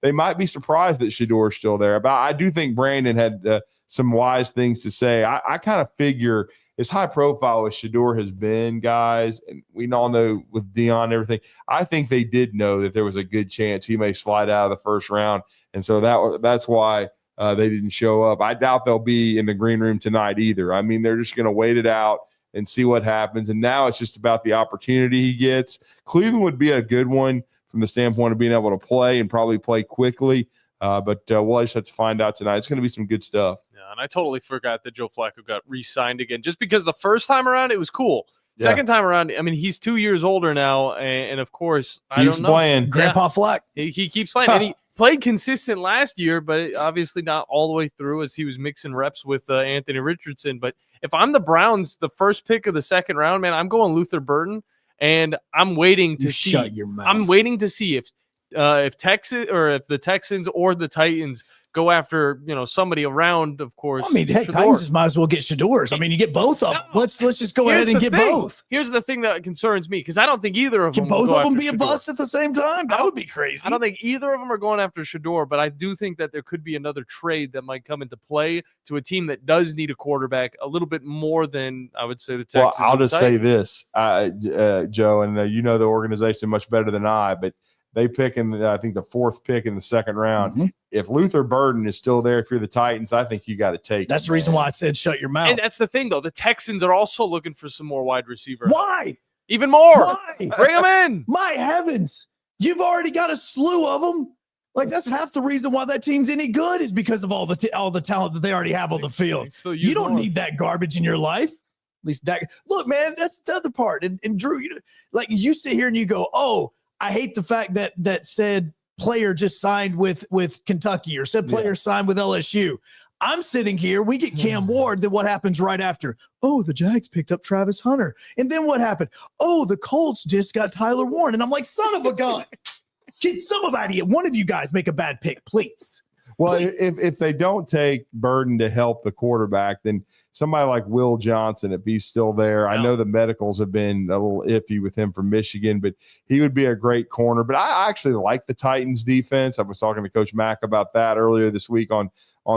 they might be surprised that Shedeur's still there. But I do think Brandon had some wise things to say. I kind of figure – as high profile as Shedeur has been, guys, and we all know with Deion and everything, I think they did know that there was a good chance he may slide out of the first round. And so that's why they didn't show up. I doubt they'll be in the green room tonight either. I mean, they're just going to wait it out and see what happens. And now it's just about the opportunity he gets. Cleveland would be a good one from the standpoint of being able to play and probably play quickly. But we'll just have to find out tonight. It's going to be some good stuff. Yeah, and I totally forgot that Joe Flacco got re-signed again. Just because the first time around it was cool. Second time around, I mean, he's 2 years older now, and of course, I don't know. Playing. Grandpa Flack. He keeps playing, and he played consistent last year, but obviously not all the way through as he was mixing reps with Anthony Richardson. But if I'm the Browns, the first pick of the second round, man, I'm going Luther Burden, and I'm waiting to see. Shut your mouth. I'm waiting to see if Texas or if the Texans or the Titans go after somebody around, of course. I mean, heck, Titans just might as well get Shedeur's. I mean, you get both of them. Let's just go ahead and get both. Here's the thing that concerns me because I don't think either of them. Can both of them be Shedeur. a bust at the same time? That would be crazy. I don't think either of them are going after Shedeur, but I do think that there could be another trade that might come into play to a team that does need a quarterback a little bit more than I would say the Texans. Well, I'll just say this, Joe, and you know the organization much better than I, but they pick I think the fourth pick in the second round. Mm-hmm. If Luther Burden is still there, if you're the Titans, I think you got to take That's the reason why I said shut your mouth. And that's the thing, though. The Texans are also looking for some more wide receiver. Why? Even more. Why? Bring them in. My heavens. You've already got a slew of them. Like, that's half the reason why that team's any good is because of all the talent that they already have on the field. So you don't need that garbage in your life. At least that. Look, man, that's the other part. And Drew, you sit here and you go, oh, I hate the fact that said player just signed with Kentucky or said player signed with LSU. I'm sitting here. We get Cam Ward. Then what happens right after? Oh, the Jags picked up Travis Hunter. And then what happened? Oh, the Colts just got Tyler Warren. And I'm like, son of a gun. Can somebody, one of you guys, make a bad pick, please? Well, if they don't take Burden to help the quarterback, then somebody like Will Johnson, if he's still there, I know the medicals have been a little iffy with him from Michigan, but he would be a great corner. But I actually like the Titans defense. I was talking to Coach Mack about that earlier this week on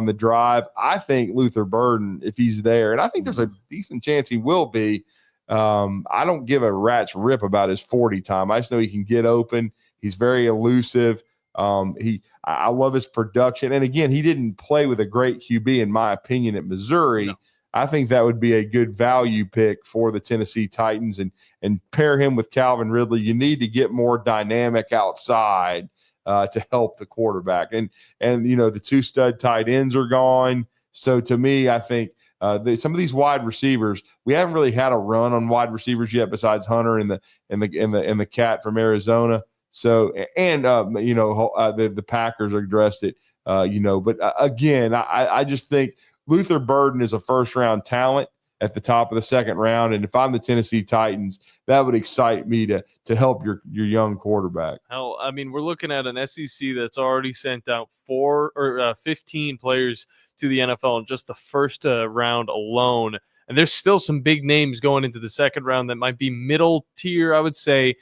the drive. I think Luther Burden, if he's there, and I think there's a decent chance he will be, I don't give a rat's rip about his 40 time. I just know he can get open. He's very elusive. I love his production. And again, he didn't play with a great QB, in my opinion, at Missouri. No. I think that would be a good value pick for the Tennessee Titans and pair him with Calvin Ridley. You need to get more dynamic outside to help the quarterback. And the two stud tight ends are gone. So to me, I think some of these wide receivers, we haven't really had a run on wide receivers yet besides Hunter and the cat from Arizona. So, and the Packers addressed it, but again, I just think Luther Burden is a first-round talent at the top of the second round, and if I'm the Tennessee Titans, that would excite me to help your young quarterback. Hell, I mean, we're looking at an SEC that's already sent out 15 players to the NFL in just the first round alone, and there's still some big names going into the second round that might be middle tier, I would say.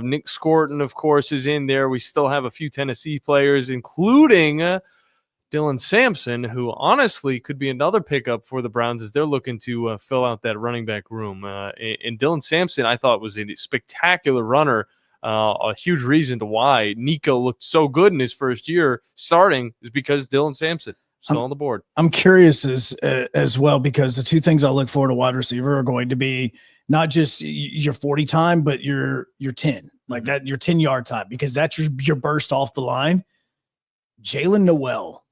Nick Scorton, of course, is in there. We still have a few Tennessee players, including Dylan Sampson, who honestly could be another pickup for the Browns as they're looking to fill out that running back room. And Dylan Sampson, I thought, was a spectacular runner. A huge reason to why Nico looked so good in his first year starting is because Dylan Sampson still on the board. I'm curious as well, because the two things I look for to wide receiver are going to be not just your 40 time, but your 10, like that, your 10-yard time, because that's your burst off the line. Jalen Noel,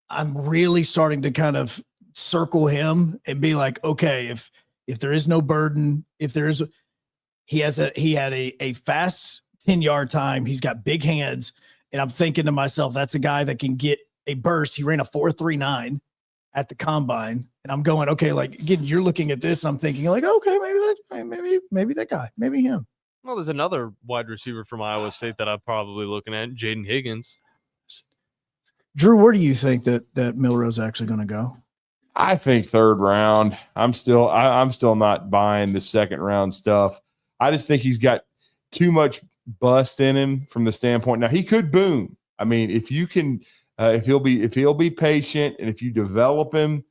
I'm really starting to kind of circle him and be like, okay, if there is no Burden, he had a fast 10-yard time. He's got big hands. And I'm thinking to myself, that's a guy that can get a burst. He ran a 4.39 at the combine, and I'm going, okay, like again, you're looking at this, I'm thinking like, okay, maybe that guy, maybe him. Well, there's another wide receiver from Iowa State that I'm probably looking at, Jaden Higgins. Drew, where do you think that Milroe's actually going to go? I think third round. I'm still not buying the second round stuff. I just think he's got too much bust in him from the standpoint. Now he could boom. I mean, if you can, if he'll be patient, and if you develop him,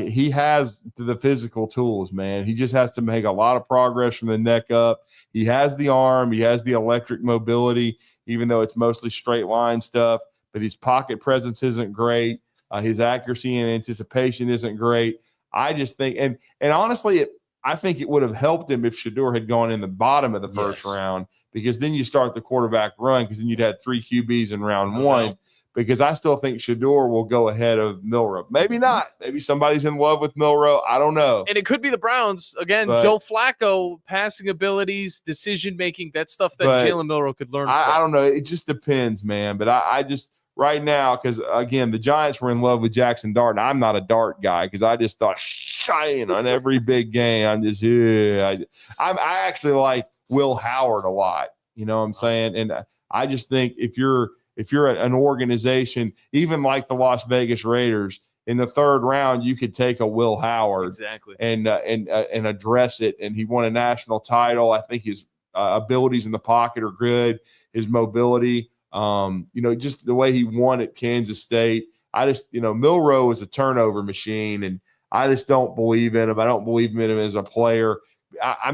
he has the physical tools, man. He just has to make a lot of progress from the neck up. He has the arm. He has the electric mobility, even though it's mostly straight line stuff. But his pocket presence isn't great. His accuracy and anticipation isn't great. I just think, and honestly, I think it would have helped him if Shedeur had gone in the bottom of the first round, because then you start the quarterback run, because then you'd had 3 QBs in round one. Because I still think Shedeur will go ahead of Milroe. Maybe not. Maybe somebody's in love with Milroe. I don't know. And it could be the Browns. Again, But Joe Flacco, passing abilities, decision-making, that's stuff that Jalen Milroe could learn from. I don't know. It just depends, man. But I just – right now, because, again, the Giants were in love with Jackson Dart, and I'm not a Dart guy because I just thought, shine on every big game. I'm just I actually like Will Howard a lot. You know what I'm saying? And I just think if you're an organization, even like the Las Vegas Raiders, in the third round, you could take a Will Howard and address it. And he won a national title. I think his abilities in the pocket are good. His mobility, just the way he won at Kansas State. I just, Milroe is a turnover machine, and I just don't believe in him. I don't believe in him as a player. I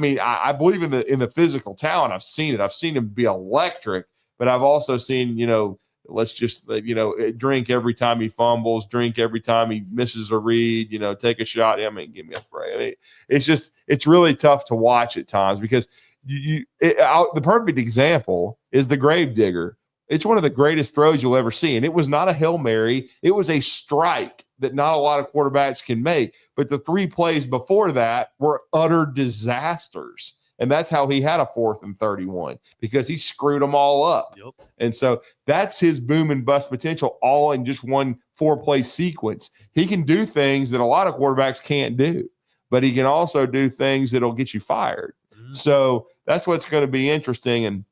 believe in the physical talent. I've seen it. I've seen him be electric. But I've also seen, let's just, drink every time he fumbles, drink every time he misses a read, take a shot. I mean, give me a break. I mean, it's really tough to watch at times, because the perfect example is the Gravedigger. It's one of the greatest throws you'll ever see. And it was not a Hail Mary. It was a strike that not a lot of quarterbacks can make. But the 3 plays before that were utter disasters. And that's how he had a 4th and 31, because he screwed them all up. Yep. And so that's his boom and bust potential, all in just one 4-play sequence. He can do things that a lot of quarterbacks can't do, but he can also do things that'll get you fired. Mm-hmm. So that's what's going to be interesting. And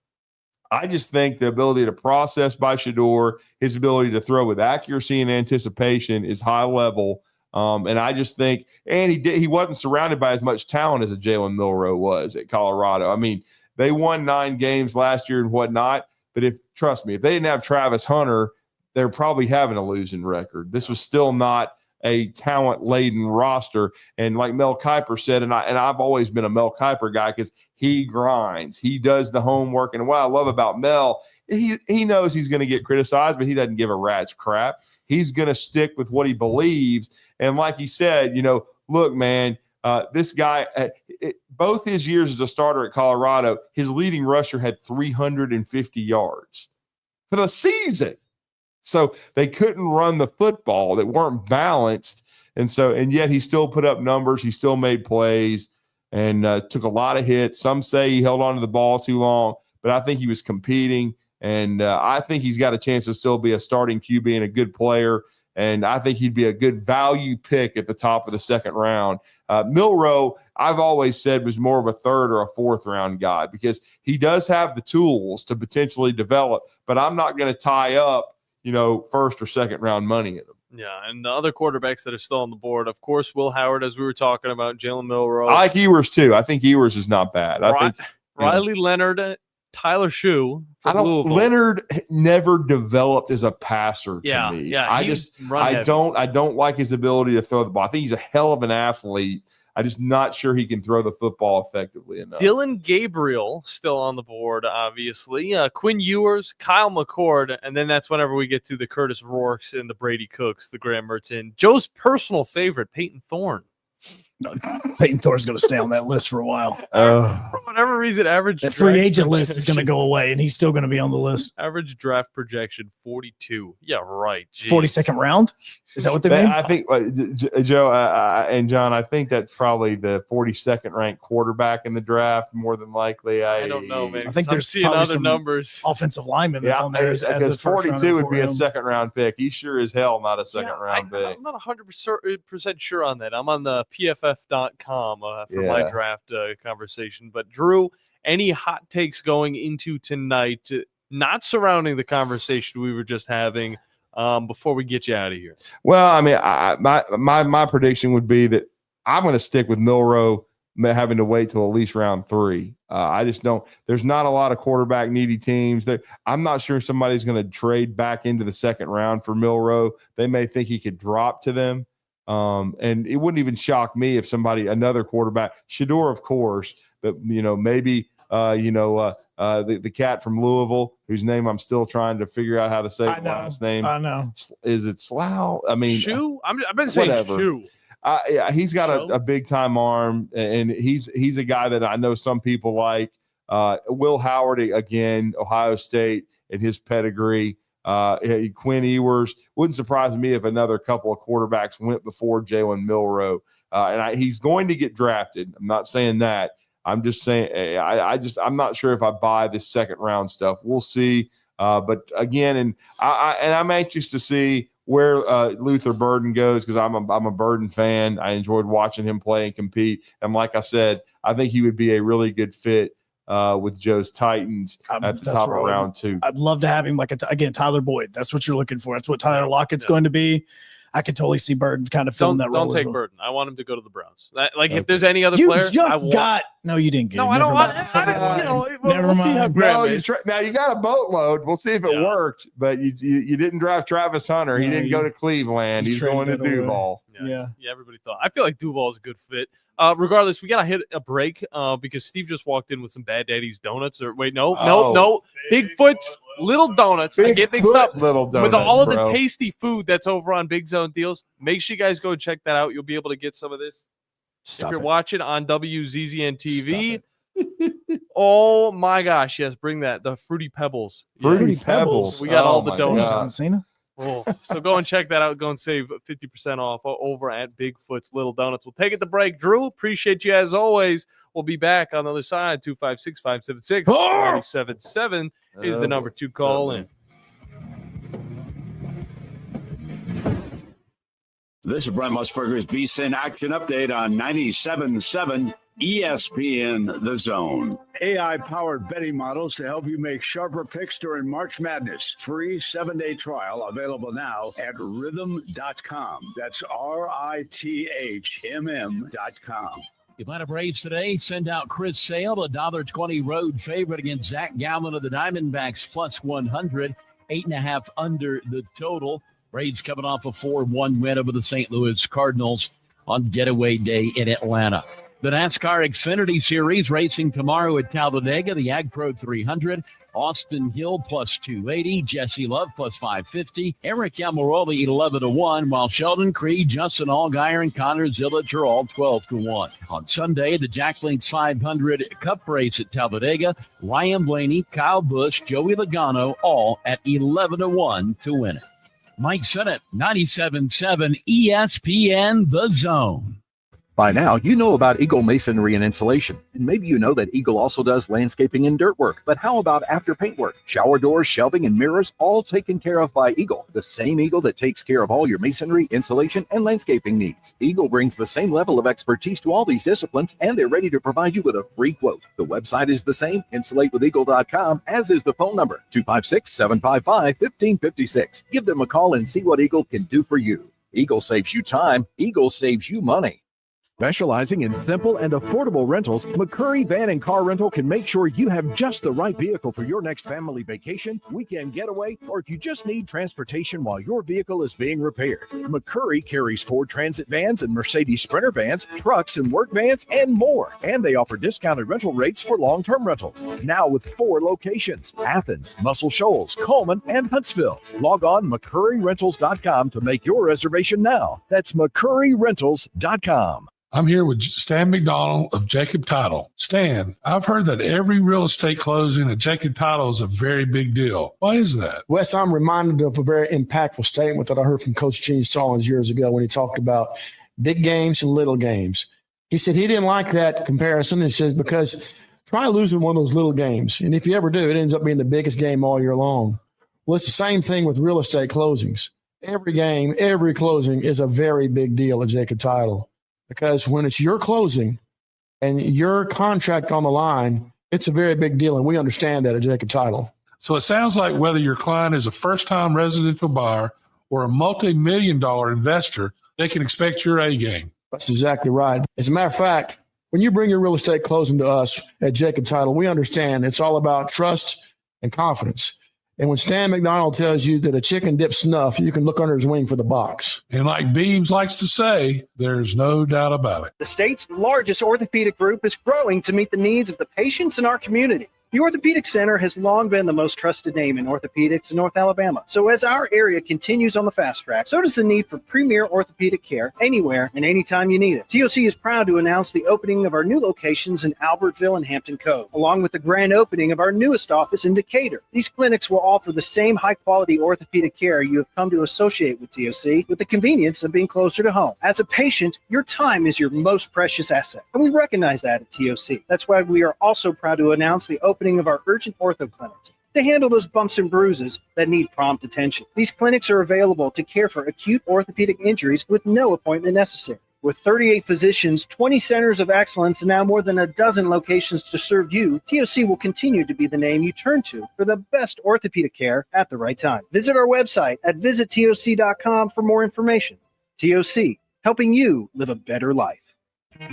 I just think the ability to process by Shedeur, his ability to throw with accuracy and anticipation is high level. And I just think, and he wasn't surrounded by as much talent as a Jalen Milroe was at Colorado. I mean, they won 9 games last year and whatnot, but trust me, if they didn't have Travis Hunter, they're probably having a losing record. This was still not a talent-laden roster. And like Mel Kiper said, and I've always been a Mel Kiper guy, because he grinds. He does the homework. And what I love about Mel, he knows he's going to get criticized, but he doesn't give a rat's crap. He's going to stick with what he believes. And like he said, look, man, this guy, both his years as a starter at Colorado, his leading rusher had 350 yards for the season. So they couldn't run the football. They weren't balanced. And yet he still put up numbers. He still made plays and took a lot of hits. Some say he held on to the ball too long, but I think he was competing. And I think he's got a chance to still be a starting QB and a good player. And I think he'd be a good value pick at the top of the second round. Milroe, I've always said, was more of a 3rd or a 4th round guy, because he does have the tools to potentially develop, but I'm not going to tie up, 1st or 2nd round money in him. Yeah, and the other quarterbacks that are still on the board, of course, Will Howard, as we were talking about, Jalen Milroe. I like Ewers too. I think Ewers is not bad. I think Riley Leonard, Tyler Shue. Leonard never developed as a passer to me. Yeah, I don't like his ability to throw the ball. I think he's a hell of an athlete. I'm just not sure he can throw the football effectively enough. Dylan Gabriel still on the board, obviously. Quinn Ewers, Kyle McCord, and then that's whenever we get to the Curtis Rourkes and the Brady Cooks, the Graham Merton. Joe's personal favorite, Peyton Thorne. No, Peyton Thorne's going to stay on that list for a while. For whatever reason, average that free agent list is going to go away, and he's still going to be on the list. Average draft projection 42. Yeah, right. Jeez. 42nd round. Is that what they mean? I think Joe and John. I think that's probably the 42nd ranked quarterback in the draft, more than likely. I don't know, man. I think there's seeing other numbers. Offensive lineman that's on there. Because 42 would be a second round pick. He's sure as hell not a second round pick. I'm not 100% sure on that. I'm on the PFF.com for my draft conversation. But Drew, any hot takes going into tonight, not surrounding the conversation we were just having, before we get you out of here? Well, I mean, my prediction would be that I'm going to stick with Milroe having to wait till at least round 3. I just don't. There's not a lot of quarterback needy teams. I'm not sure somebody's going to trade back into the second round for Milroe. They may think he could drop to them. And it wouldn't even shock me if another quarterback, Shedeur, of course, but maybe the cat from Louisville, whose name I'm still trying to figure out how to say the last name. I know. Is it Slough? I mean, Shoe? I've been saying Shoe. Yeah, he's got a big time arm, and he's a guy that I know some people like. Will Howard, again, Ohio State, and his pedigree. Quinn Ewers. Wouldn't surprise me if another couple of quarterbacks went before Jalen Milroe. He's going to get drafted. I'm not saying that. I'm just saying I'm not sure if I buy this second round stuff. We'll see. But again, I'm anxious to see where Luther Burden goes, because I'm a Burden fan. I enjoyed watching him play and compete. And like I said, I think he would be a really good fit with Joe's Titans at the top of round 2. I'd love to have him again, Tyler Boyd. That's what you're looking for. That's what Tyler Lockett's going to be. I could totally see Bird kind of filling that role. Don't take Burden. I want him to go to the Browns. If there's any other player, no, you didn't get. No, I don't want. Never mind. Now you got a boatload. We'll see if it worked. But you didn't draft Travis Hunter. He didn't go to Cleveland. He's going to Duval. Yeah, everybody thought. I feel like Duval is a good fit. Regardless, we gotta hit a break because Steve just walked in with some Bad Daddy's donuts. Or wait, no, Bigfoot's Little Donuts. I get mixed up Little Donuts, with all of the tasty food that's over on Big Zone Deals. Make sure you guys go check that out. You'll be able to get some of this. If you're watching on WZZN TV. Oh my gosh, yes, bring that. The Fruity Pebbles. Fruity Pebbles. We got all the donuts. John Cena. Oh, so go and check that out. Go and save 50% off over at Bigfoot's Little Donuts. We'll take it to break. Drew, appreciate you as always. We'll be back on the other side. 256-576-977 is the number to call in. This is Brent Musburger's BSIN Action Update on 97.7 ESPN The Zone. AI-powered betting models to help you make sharper picks during March Madness. Free 7-day trial available now at rhythm.com. That's RITHMM.com. Atlanta Braves today send out Chris Sale, a $1.20 road favorite against Zach Gallen of the Diamondbacks, plus 100, 8.5 under the total. Braves coming off a 4-1 win over the St. Louis Cardinals on getaway day in Atlanta. The NASCAR Xfinity Series racing tomorrow at Talladega, the Ag Pro 300, Austin Hill plus 280, Jesse Love plus 550, Eric Almirola 11-1, while Sheldon Creed, Justin Allgaier, and Connor Zillich are all 12-1. On Sunday, the Jack Links 500 Cup race at Talladega, Ryan Blaney, Kyle Busch, Joey Logano, all at 11-1 to win it. Mike Sennett, 97.7 ESPN The Zone. By now, you know about Eagle Masonry and Insulation. And maybe you know that Eagle also does landscaping and dirt work. But how about after paint work? Shower doors, shelving, and mirrors, all taken care of by Eagle. The same Eagle that takes care of all your masonry, insulation, and landscaping needs. Eagle brings the same level of expertise to all these disciplines, and they're ready to provide you with a free quote. The website is the same, insulatewitheagle.com, as is the phone number, 256-755-1556. Give them a call and see what Eagle can do for you. Eagle saves you time. Eagle saves you money. Specializing in simple and affordable rentals, McCurry Van and Car Rental can make sure you have just the right vehicle for your next family vacation, weekend getaway, or if you just need transportation while your vehicle is being repaired. McCurry carries Ford Transit vans and Mercedes Sprinter vans, trucks and work vans, and more. And they offer discounted rental rates for long-term rentals. Now with 4 locations: Athens, Muscle Shoals, Coleman, and Huntsville. Log on McCurryRentals.com to make your reservation now. That's McCurryRentals.com. I'm here with Stan McDonald of Jacob Title. Stan, I've heard that every real estate closing at Jacob Title is a very big deal. Why is that? Wes, I'm reminded of a very impactful statement that I heard from Coach Gene Stallings years ago when he talked about big games and little games. He said he didn't like that comparison. He says, because try losing one of those little games. And if you ever do, it ends up being the biggest game all year long. Well, it's the same thing with real estate closings. Every game, every closing is a very big deal at Jacob Title. Because when it's your closing and your contract on the line, it's a very big deal, and we understand that at Jacob Title. So it sounds like whether your client is a first-time residential buyer or a multi-million-dollar investor, they can expect your A game. That's exactly right. As a matter of fact, when you bring your real estate closing to us at Jacob Title, we understand it's all about trust and confidence. And when Stan McDonald tells you that a chicken dips snuff, you can look under his wing for the box. And like Beebs likes to say, there's no doubt about it. The state's largest orthopedic group is growing to meet the needs of the patients in our community. The Orthopedic Center has long been the most trusted name in orthopedics in North Alabama. So as our area continues on the fast track, so does the need for premier orthopedic care anywhere and anytime you need it. TOC is proud to announce the opening of our new locations in Albertville and Hampton Cove, along with the grand opening of our newest office in Decatur. These clinics will offer the same high-quality orthopedic care you have come to associate with TOC, with the convenience of being closer to home. As a patient, your time is your most precious asset, and we recognize that at TOC. That's why we are also proud to announce the opening of our urgent ortho clinics to handle those bumps and bruises that need prompt attention. These clinics are available to care for acute orthopedic injuries with no appointment necessary. With 38 physicians, 20 centers of excellence, and now more than a dozen locations to serve you, TOC will continue to be the name you turn to for the best orthopedic care at the right time. Visit our website at visittoc.com for more information. TOC, helping you live a better life.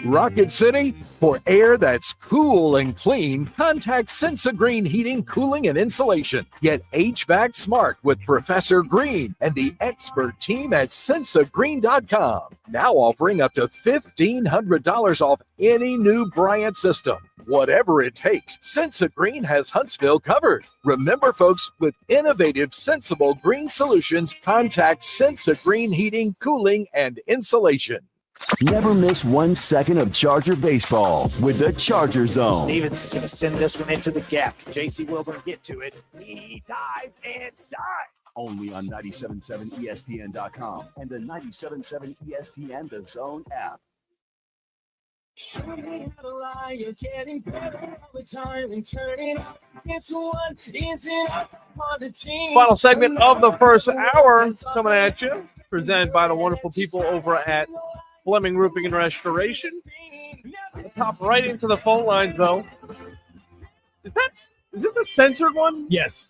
Rocket City, for air that's cool and clean, contact Sensa Green Heating, Cooling, and Insulation. Get HVAC smart with Professor Green and the expert team at sensagreen.com. Now offering up to $1,500 off any new Bryant system. Whatever it takes, Sensa Green has Huntsville covered. Remember, folks, with innovative, sensible green solutions, contact Sensa Green Heating, Cooling, and Insulation. Never miss 1 second of Charger baseball with the Charger Zone. Stevenson's going to send this one into the gap. JC Wilburn get to it. He dives and dives. Only on 97.7 ESPN.com and the 97.7 ESPN The Zone app. Show me how to lie, you're getting better all the time and turning up. It's one, is it up on the team? Final segment of the first hour coming at you, presented by the wonderful people over at Fleming Roofing and Restoration. Let's hop right into the phone lines, though. Is this a censored one? Yes.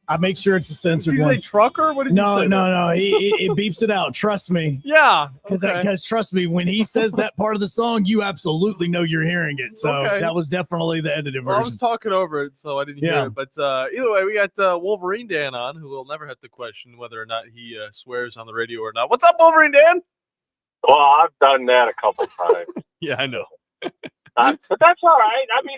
I make sure it's a censored one. one. Is he a trucker? What did No. you say? It beeps it out. Trust me. Yeah. Because trust me, when he says that part of the song, you absolutely know you're hearing it. So that was definitely the edited version. Well, I was talking over it, so I didn't hear it. But either way, we got Wolverine Dan on, who will never have to question whether or not he swears on the radio or not. What's up, Wolverine Dan? Well, I've done that a couple times. Yeah, I know. But that's all right. I mean,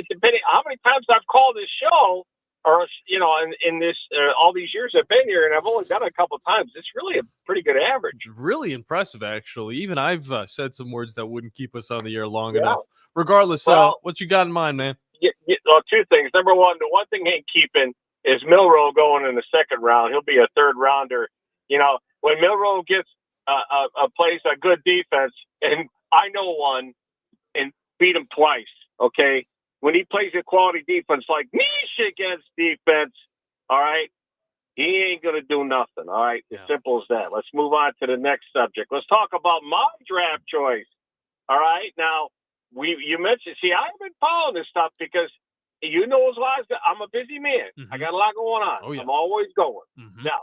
depending how many times I've called this show, or in this all these years I've been here, and I've only done it a couple of times. It's really a pretty good average. Really impressive, actually. Even I've said some words that wouldn't keep us on the air long enough. Regardless, what you got in mind, man? Well, two things. Number one, the one thing he ain't keeping is Milroe going in the second round. He'll be a third rounder. When Milroe gets plays a good defense, and I know one, and beat him twice. Okay, when he plays a quality defense like Michigan's defense, all right, he ain't gonna do nothing. All right, as simple as that. Let's move on to the next subject. Let's talk about my draft choice. All right, now you mentioned. See, I've been following this stuff because you know as well as I'm a busy man. I got a lot going on. Oh, yeah. I'm always going. Now,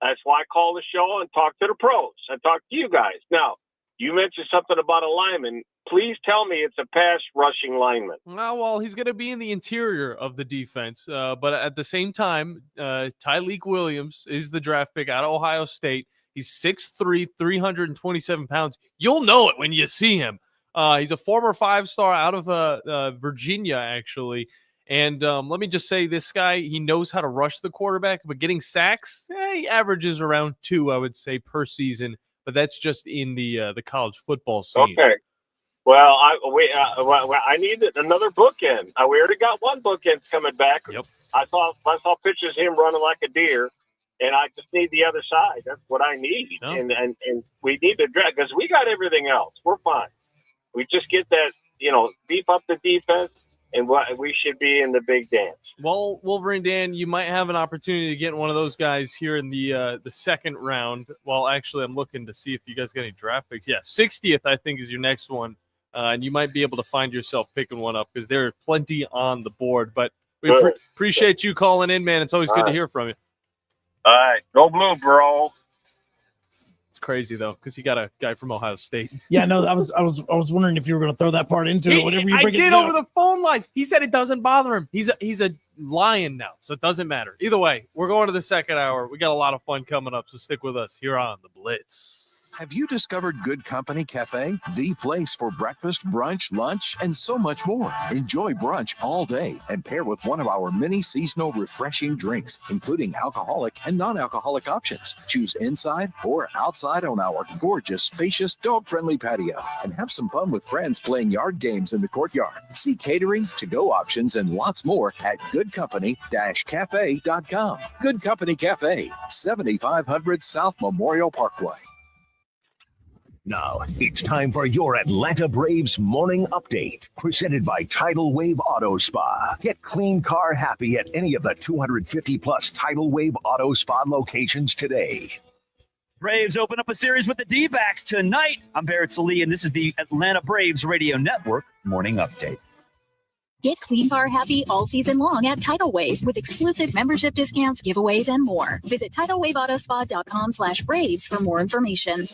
that's why I call the show and talk to the pros. I talk to you guys. Now, you mentioned something about a lineman. Please tell me it's a pass rushing lineman. Well, he's going to be in the interior of the defense. But at the same time, Tyleik Williams is the draft pick out of Ohio State. He's 6'3", 327 pounds. You'll know it when you see him. He's a former 5-star out of Virginia, actually. And let me just say, this guy, he knows how to rush the quarterback, but getting sacks, he averages around 2, I would say, per season. but that's just in the college football scene. Okay. Well, I need another bookend. We already got one bookend coming back. Yep. I saw pictures of him running like a deer, and I just need the other side. That's what I need. No. And we need to drag because we got everything else. We're fine. We just get that, beef up the defense, and we should be in the big dance. Well, Wolverine Dan, you might have an opportunity to get one of those guys here in the second round. Well, actually, I'm looking to see if you guys got any draft picks. Yeah, 60th, I think, is your next one. And you might be able to find yourself picking one up because there are plenty on the board. But we appreciate you calling in, man. It's always good to hear from you. All right. Go blue, bro. It's crazy, though, because you got a guy from Ohio State. Yeah, no, I was wondering if you were going to throw that part into it. Whatever you I bring did it over the phone lines. He said it doesn't bother him. He's a lion now, so it doesn't matter. Either way, we're going to the second hour. We got a lot of fun coming up, so stick with us here on The Blitz. Have you discovered Good Company Cafe? The place for breakfast, brunch, lunch, and so much more. Enjoy brunch all day and pair with one of our many seasonal refreshing drinks, including alcoholic and non-alcoholic options. Choose inside or outside on our gorgeous, spacious, dog-friendly patio and have some fun with friends playing yard games in the courtyard. See catering, to-go options, and lots more at goodcompany-cafe.com. Good Company Cafe, 7500 South Memorial Parkway. Now, it's time for your Atlanta Braves morning update, presented by Tidal Wave Auto Spa. Get clean car happy at any of the 250-plus Tidal Wave Auto Spa locations today. Braves open up a series with the D-backs tonight. I'm Barrett Salee, and this is the Atlanta Braves Radio Network morning update. Get clean car happy all season long at Tidal Wave with exclusive membership discounts, giveaways, and more. Visit TidalWaveAutospa.com/Braves for more information.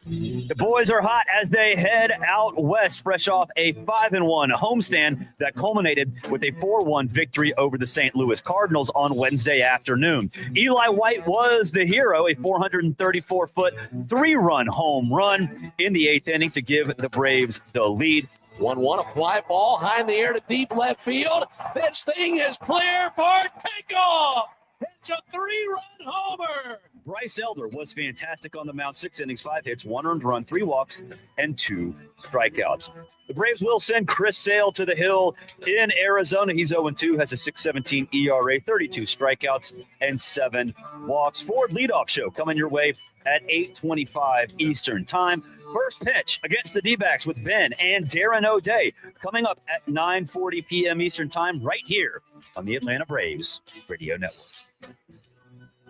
The boys are hot as they head out west, fresh off a 5-1 homestand that culminated with a 4-1 victory over the St. Louis Cardinals on Wednesday afternoon. Eli White was the hero, a 434-foot, 3-run home run in the 8th inning to give the Braves the lead. 1-1, a fly ball high in the air to deep left field. This thing is clear for takeoff. It's a 3-run homer. Bryce Elder was fantastic on the mound. 6 innings, 5 hits, 1 earned run, 3 walks, and 2 strikeouts. The Braves will send Chris Sale to the hill in Arizona. He's 0-2, has a 6.17 ERA, 32 strikeouts, and 7 walks. Ford leadoff show coming your way at 8:25 Eastern time. First pitch against the D-backs with Ben and Darren O'Day coming up at 9:40 p.m. Eastern time right here on the Atlanta Braves Radio Network.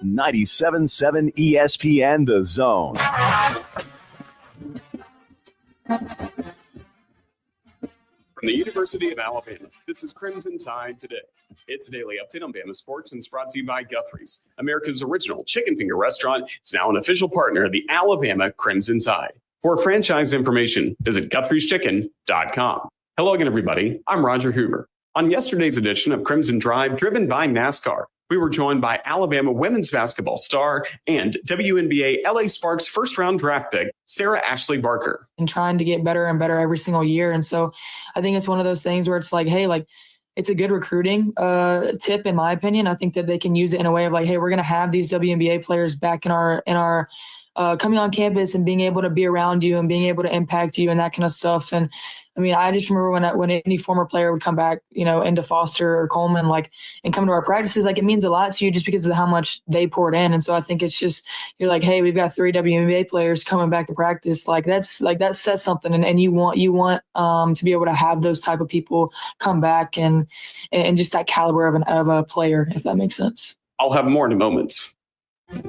97.7 ESPN The Zone. From the University of Alabama, this is Crimson Tide Today. It's a daily update on Bama sports and it's brought to you by Guthrie's, America's original chicken finger restaurant. It's now an official partner of the Alabama Crimson Tide. For franchise information, visit Guthrie'sChicken.com. Hello again, everybody. I'm Roger Hoover. On yesterday's edition of Crimson Drive, driven by NASCAR, we were joined by Alabama women's basketball star and WNBA LA Sparks first-round draft pick, Sarah Ashley Barker. And trying to get better and better every single year. And so I think it's one of those things where it's like, hey, like, it's a good recruiting tip, in my opinion. I think that they can use it in a way of like, hey, we're going to have these WNBA players back in our coming on campus and being able to be around you and being able to impact you and that kind of stuff. And I mean, I just remember when any former player would come back, into Foster or Coleman, and come to our practices, it means a lot to you just because of how much they poured in. And so I think it's just, you're like, hey, we've got 3 WNBA players coming back to practice. That says something. And you want to be able to have those type of people come back and just that caliber of a player, if that makes sense. I'll have more in a moment.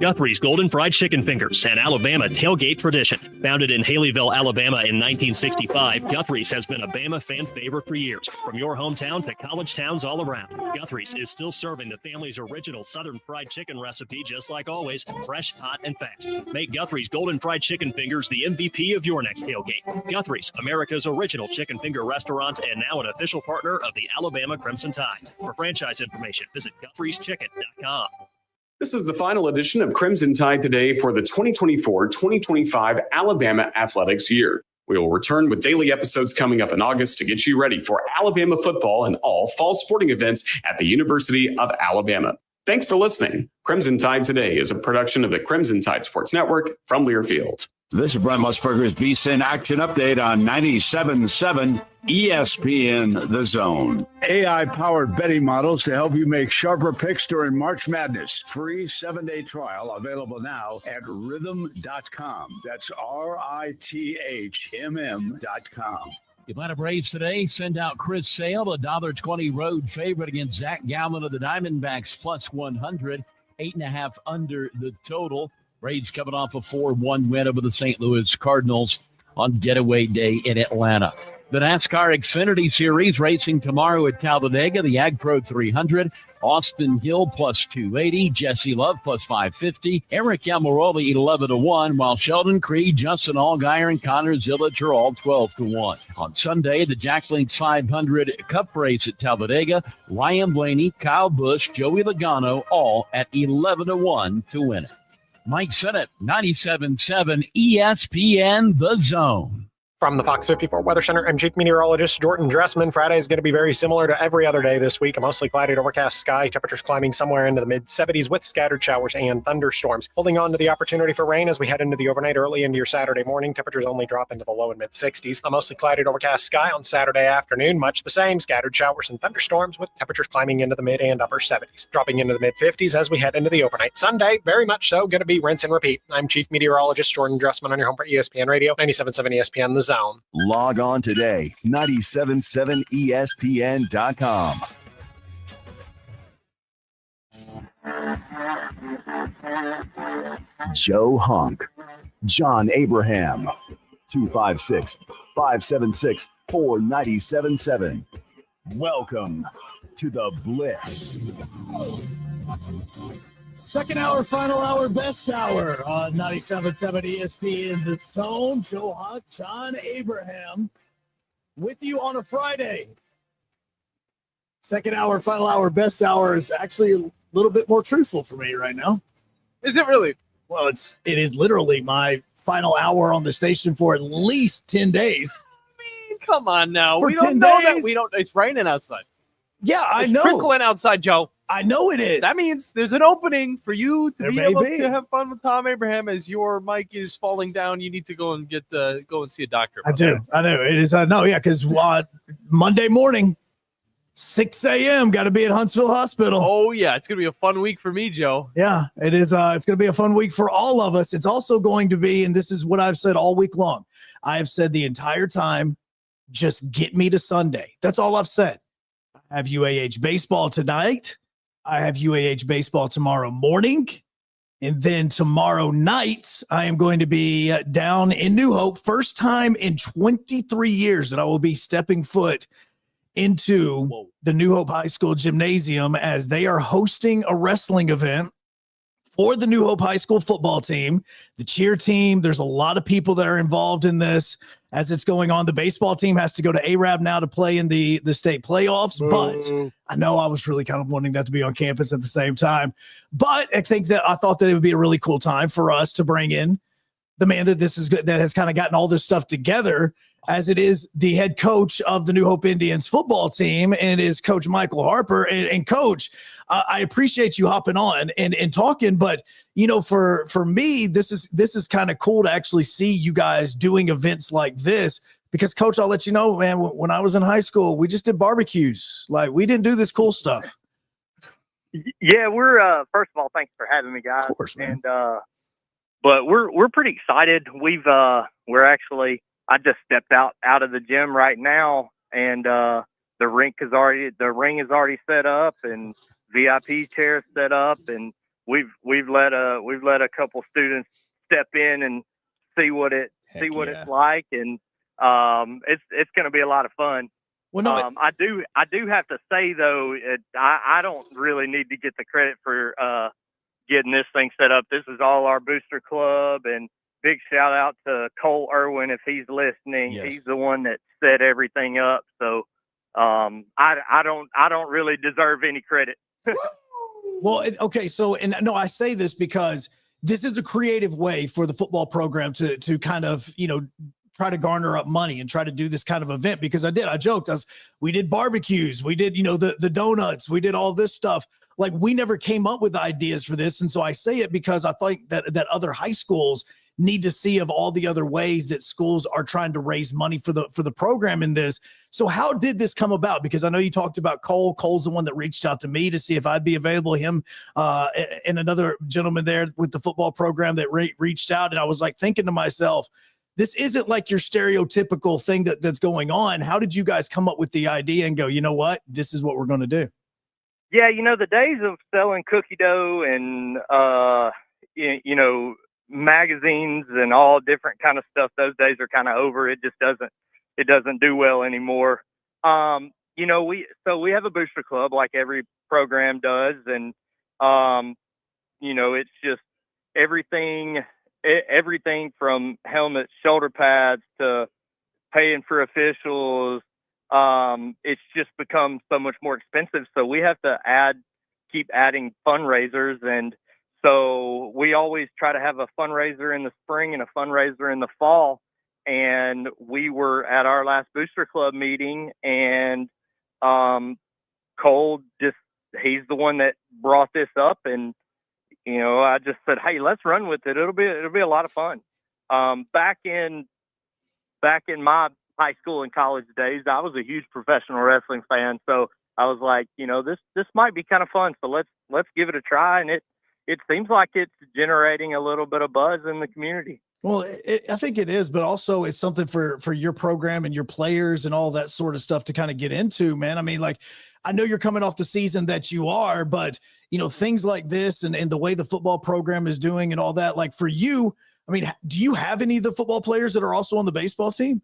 Guthrie's Golden Fried Chicken Fingers, an Alabama tailgate tradition. Founded in Haleyville, Alabama in 1965, Guthrie's has been a Bama fan favorite for years. From your hometown to college towns all around, Guthrie's is still serving the family's original Southern fried chicken recipe just like always, fresh, hot, and fast. Make Guthrie's Golden Fried Chicken Fingers the MVP of your next tailgate. Guthrie's, America's original chicken finger restaurant and now an official partner of the Alabama Crimson Tide. For franchise information, visit Guthrie'sChicken.com. This is the final edition of Crimson Tide Today for the 2024-2025 Alabama Athletics year. We will return with daily episodes coming up in August to get you ready for Alabama football and all fall sporting events at the University of Alabama. Thanks for listening. Crimson Tide Today is a production of the Crimson Tide Sports Network from Learfield. This is Brent Musburger's VSiN Action Update on 97.7 ESPN The Zone. AI-powered betting models to help you make sharper picks during March Madness. Free 7-day trial available now at rhythm.com. That's RITHMM.com. The Atlanta Braves today send out Chris Sale, the $1.20 road favorite against Zach Gallen of the Diamondbacks, plus 100, 8.5 under the total. Braves coming off a 4-1 win over the St. Louis Cardinals on Getaway Day in Atlanta. The NASCAR Xfinity Series racing tomorrow at Talladega. The Ag Pro 300. Austin Hill plus 280. Jesse Love plus 550. Eric Almirola 11-1. While Sheldon Creed, Justin Allgaier, and Connor Zillich are all 12-1. On Sunday, the Jack Links 500 Cup race at Talladega. Ryan Blaney, Kyle Busch, Joey Logano all at 11-1 to win it. Mike Sennett, 97.7 ESPN The Zone. From the Fox 54 Weather Center, I'm Chief Meteorologist Jordan Dressman. Friday is going to be very similar to every other day this week. A mostly cloudy to overcast sky. Temperatures climbing somewhere into the mid-70s with scattered showers and thunderstorms. Holding on to the opportunity for rain as we head into the overnight early into your Saturday morning. Temperatures only drop into the low and mid-60s. A mostly cloudy to overcast sky on Saturday afternoon. Much the same. Scattered showers and thunderstorms with temperatures climbing into the mid and upper 70s. Dropping into the mid-50s as we head into the overnight. Sunday, very much so. Going to be rinse and repeat. I'm Chief Meteorologist Jordan Dressman on your home for ESPN Radio. 97.7 ESPN The Zone. Log on today, 977ESPN.com. Joe Hunk, John Abraham, 256-576-4977. Welcome to the Blitz. Second hour, final hour, best hour on 97.7 ESPN The Zone. Joe Hunk, John Abraham with you on a Friday. Second hour, final hour, best hour is actually a little bit more truthful for me right now. Is it really? Well, it is literally my final hour on the station for at least 10 days. Come on now. For We don't 10 know that. days? We don't. It's raining outside. Yeah, I It's know. trickling outside, Joe. I know it is. That means there's an opening for you to There be may able be. to have fun with Tom Abraham as your mic is falling down. You need to go and go and see a doctor. I do. I know it is. I know. Yeah, because Monday morning, 6 a.m. Got to be at Huntsville Hospital. Oh yeah, it's gonna be a fun week for me, Joe. Yeah, it is. It's going to be a fun week for all of us. It's also going to be, and this is what I've said all week long. I have said the entire time, just get me to Sunday. That's all I've said. I have UAH baseball tonight. I have UAH baseball tomorrow morning. And then tomorrow night, I am going to be down in New Hope. First time in 23 years that I will be stepping foot into the New Hope High School gymnasium as they are hosting a wrestling event for the New Hope High School football team, the cheer team. There's a lot of people that are involved in this as it's going on. The baseball team has to go to ARAB now to play in the state playoffs, but I know I was really kind of wanting that to be on campus at the same time. But I thought that it would be a really cool time for us to bring in the man that has kind of gotten all this stuff together, as it is the head coach of the New Hope Indians football team, and is Coach Michael Harper. And Coach, I appreciate you hopping on and talking, but for me, this is kind of cool to actually see you guys doing events like this, because Coach, I'll let you know, man, when I was in high school, we just did barbecues. Like, we didn't do this cool stuff. Yeah, we're first of all, thanks for having me, guys. Of course, man. And but we're pretty excited. We're actually, I just stepped out of the gym right now, and the ring is already set up, and VIP chairs set up, and we've let a couple students step in and see what it's like, and it's going to be a lot of fun. Well, no, I do have to say though, I don't really need to get the credit for getting this thing set up. This is all our booster club, and big shout out to Cole Irwin if he's listening. Yes. He's the one that set everything up. So I don't really deserve any credit. Well, okay. So, and no, I say this because this is a creative way for the football program to kind of, try to garner up money and try to do this kind of event, because I joked, we did barbecues, we did, the donuts, we did all this stuff. Like, we never came up with ideas for this. And so I say it because I think that other high schools need to see of all the other ways that schools are trying to raise money for the program in this. So how did this come about? Because I know you talked about Cole. Cole's the one that reached out to me to see if I'd be available. Him and another gentleman there with the football program that reached out. And I was like thinking to myself, this isn't like your stereotypical thing that's going on. How did you guys come up with the idea and go, you know what, this is what we're going to do? Yeah, the days of selling cookie dough and, magazines and all different kind of stuff, those days are kind of over. It just doesn't do well anymore. We have a booster club like every program does. And, it's just everything from helmets, shoulder pads to paying for officials. It's just become so much more expensive. So we have to keep adding fundraisers. And so we always try to have a fundraiser in the spring and a fundraiser in the fall. And we were at our last booster club meeting, and Cole he's the one that brought this up. And, I just said, hey, let's run with it. It'll be a lot of fun. Back in my high school and college days, I was a huge professional wrestling fan. So I was like, this might be kind of fun. So let's give it a try. And it seems like it's generating a little bit of buzz in the community. Well, I think it is, but also it's something for your program and your players and all that sort of stuff to kind of get into, man. I mean, like, I know you're coming off the season that you are, but things like this and the way the football program is doing and all that, like for you, I mean, do you have any of the football players that are also on the baseball team?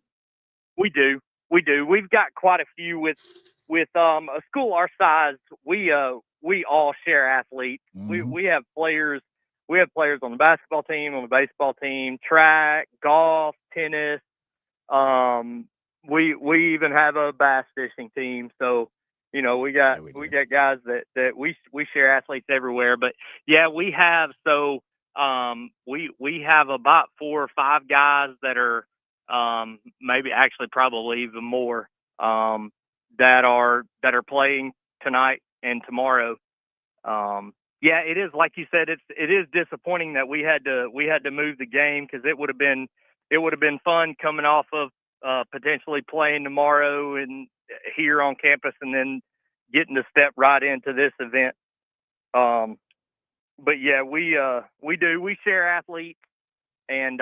We do. We've got quite a few with a school our size. We all share athletes. Mm-hmm. We have players. We have players on the basketball team, on the baseball team, track, golf, tennis. We even have a bass fishing team. So, we got guys that we share athletes everywhere. But yeah, we have we have about 4 or 5 guys that are maybe actually probably even more that are playing tonight and tomorrow. Yeah, it is, like you said, it is disappointing that we had to move the game, because it would have been fun coming off of potentially playing tomorrow and here on campus, and then getting to step right into this event. But yeah, we share athletes, and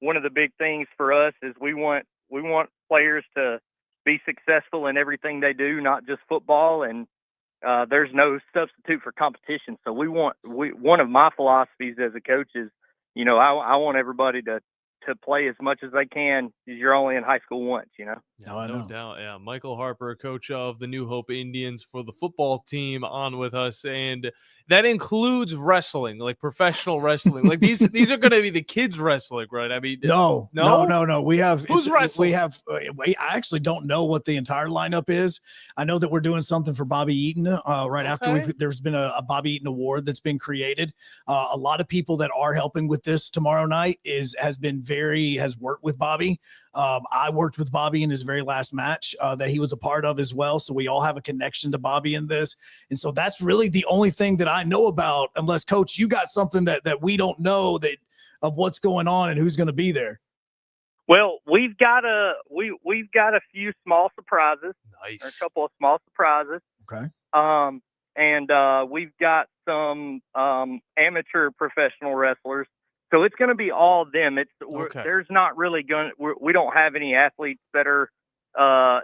one of the big things for us is we want players to be successful in everything they do, not just football. And there's no substitute for competition. So one of my philosophies as a coach is, I want everybody to play as much as they can, because you're only in high school once, No doubt. Yeah. Michael Harper, coach of the New Hope Indians for the football team, on with us. And that includes wrestling, like professional wrestling. Like these are going to be the kids wrestling, right? I mean, no. We have who's wrestling? I actually don't know what the entire lineup is. I know that we're doing something for Bobby Eaton after there's been a Bobby Eaton award that's been created. A lot of people that are helping with this tomorrow night has worked with Bobby. I worked with Bobby in his very last match that he was a part of as well. So we all have a connection to Bobby in this. And so that's really the only thing that I know about, unless, Coach, you got something that we don't know of what's going on and who's going to be there. Well, we've got a few small surprises. Nice. Or a couple of small surprises. Okay. And we've got some amateur professional wrestlers. So it's going to be all of them. There's not really we don't have any athletes that are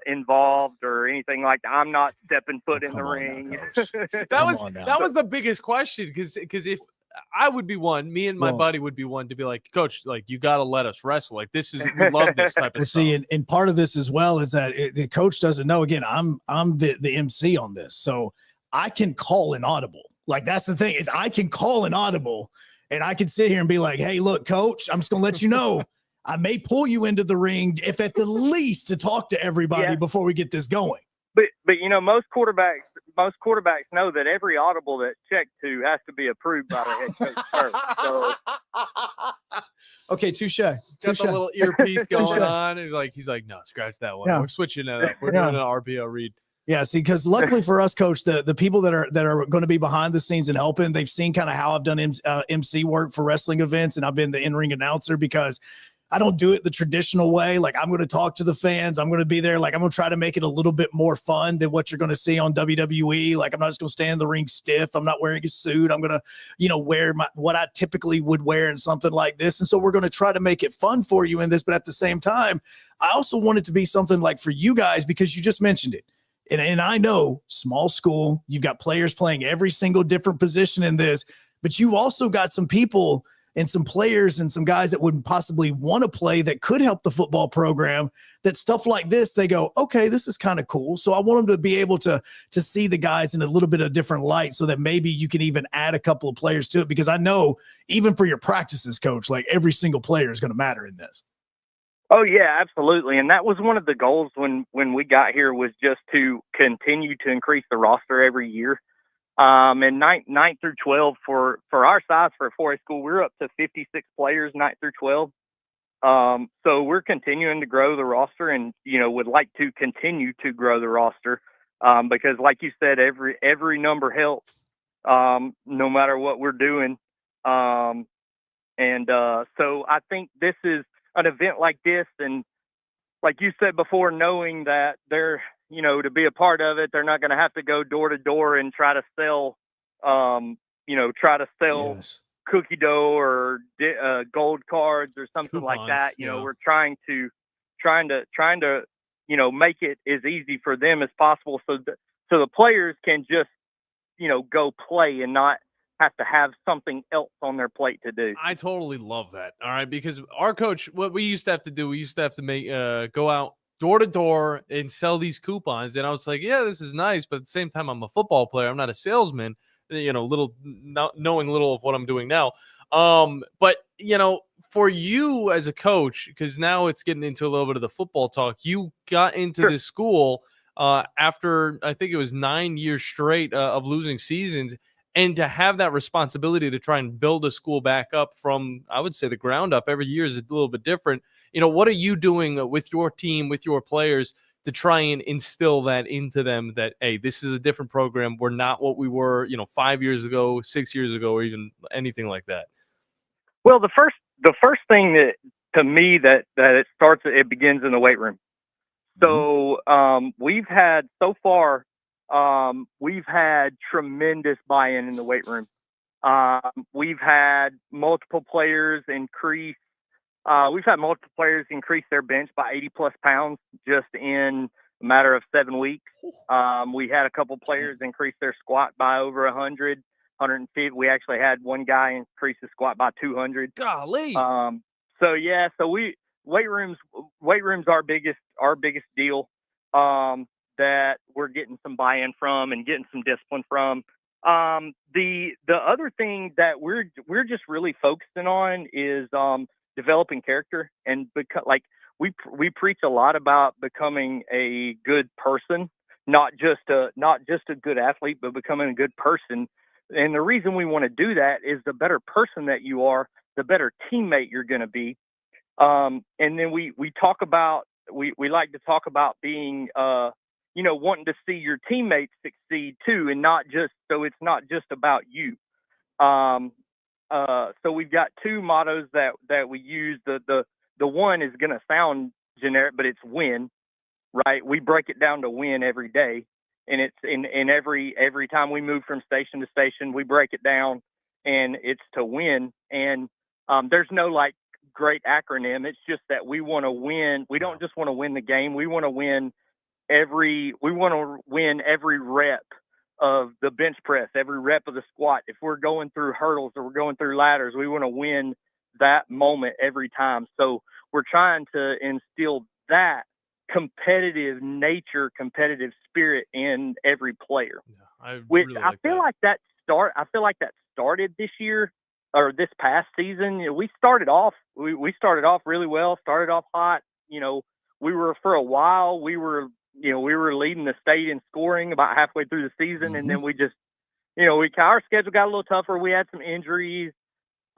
involved or anything like that. I'm not stepping foot in the ring. That was the biggest question, because if I would be one, me and my buddy would be one to be like, Coach, like, you got to let us wrestle. Like, we love this type of stuff. See, and part of this as well is that the coach doesn't know. Again, I'm the MC on this, so I can call an audible. Like, that's the thing, is I can call an audible. And I can sit here and be like, hey, look, Coach, I'm just going to let you know, I may pull you into the ring, if at the least to talk to everybody before we get this going. But most quarterbacks, most quarterbacks know that every audible that's checked to has to be approved by the head coach first. So, okay, touche. Got the little earpiece going on, and he's like, no, scratch that one. Yeah. We're switching it up. We're doing an RPO read. Yeah, see, because luckily for us, Coach, the people that are going to be behind the scenes and helping, they've seen kind of how I've done MC work for wrestling events, and I've been the in-ring announcer because I don't do it the traditional way. Like, I'm going to talk to the fans. I'm going to be there. Like, I'm going to try to make it a little bit more fun than what you're going to see on WWE. Like, I'm not just going to stand in the ring stiff. I'm not wearing a suit. I'm going to, wear what I typically would wear in something like this. And so we're going to try to make it fun for you in this. But at the same time, I also want it to be something like for you guys, because you just mentioned it. And I know small school, you've got players playing every single different position in this, but you've also got some people and some players and some guys that would possibly want to play that could help the football program, that stuff like this, they go, okay, this is kind of cool. So I want them to be able to see the guys in a little bit of different light so that maybe you can even add a couple of players to it, because I know even for your practices, Coach, like every single player is going to matter in this. Oh yeah, absolutely. And that was one of the goals when we got here, was just to continue to increase the roster every year. And 9 through 12 for our size for a 4A school, we're up to 56 players, 9 through 12. So we're continuing to grow the roster, and, would like to continue to grow the roster. Because like you said, every number helps, no matter what we're doing. So I think this is an event like this, and like you said before, knowing that they're, to be a part of it, they're not going to have to go door to door and try to sell, Yes. cookie dough or gold cards or something Coupons, like that. We're trying to, make it as easy for them as possible, so the players can just, go play and not have to have something else on their plate to do. I totally love that. All right, because our coach, what we used to have to do, we used to have to make go out door to door and sell these coupons. And I was like, yeah, this is nice, but at the same time, I'm a football player. I'm not a salesman. Knowing little of what I'm doing now. But for you as a coach, because now it's getting into a little bit of the football talk. You got into this school after I think it was 9 years straight of losing seasons. And to have that responsibility to try and build a school back up from, I would say, the ground up every year is a little bit different. What are you doing with your team, with your players, to try and instill that into them that, hey, this is a different program. We're not what we were, 5 years ago, 6 years ago, or even anything like that? Well, the first thing that, to me, that it begins in the weight room. So we've had tremendous buy-in in the weight room. We've had multiple players increase their bench by 80 plus pounds just in a matter of 7 weeks. We had a couple players increase their squat by over 100, 150. We actually had one guy increase his squat by 200. Golly. Weight rooms our biggest deal. That we're getting some buy-in from and getting some discipline from. The other thing that we're just really focusing on is developing character, and we preach a lot about becoming a good person, not just a good athlete, but becoming a good person. And the reason we want to do that is the better person that you are, the better teammate you're going to be. And then we talk about we like to talk about being wanting to see your teammates succeed too, and it's not just about you. So we've got two mottos that we use. The one is going to sound generic, but it's win, right? We break it down to win every day, and it's in every time we move from station to station, we break it down, and it's to win. And there's no great acronym. It's just that we want to win. We don't just want to win the game. We want to win every rep of the bench press, every rep of the squat. If we're going through hurdles or we're going through ladders, we want to win that moment every time. So we're trying to instill that competitive nature, competitive spirit in every player. Yeah, I feel like that started this year, or this past season. We started off really well, started off hot. We were, for a while, we were we were leading the state in scoring about halfway through the season. Mm-hmm. And then we just, our schedule got a little tougher. We had some injuries.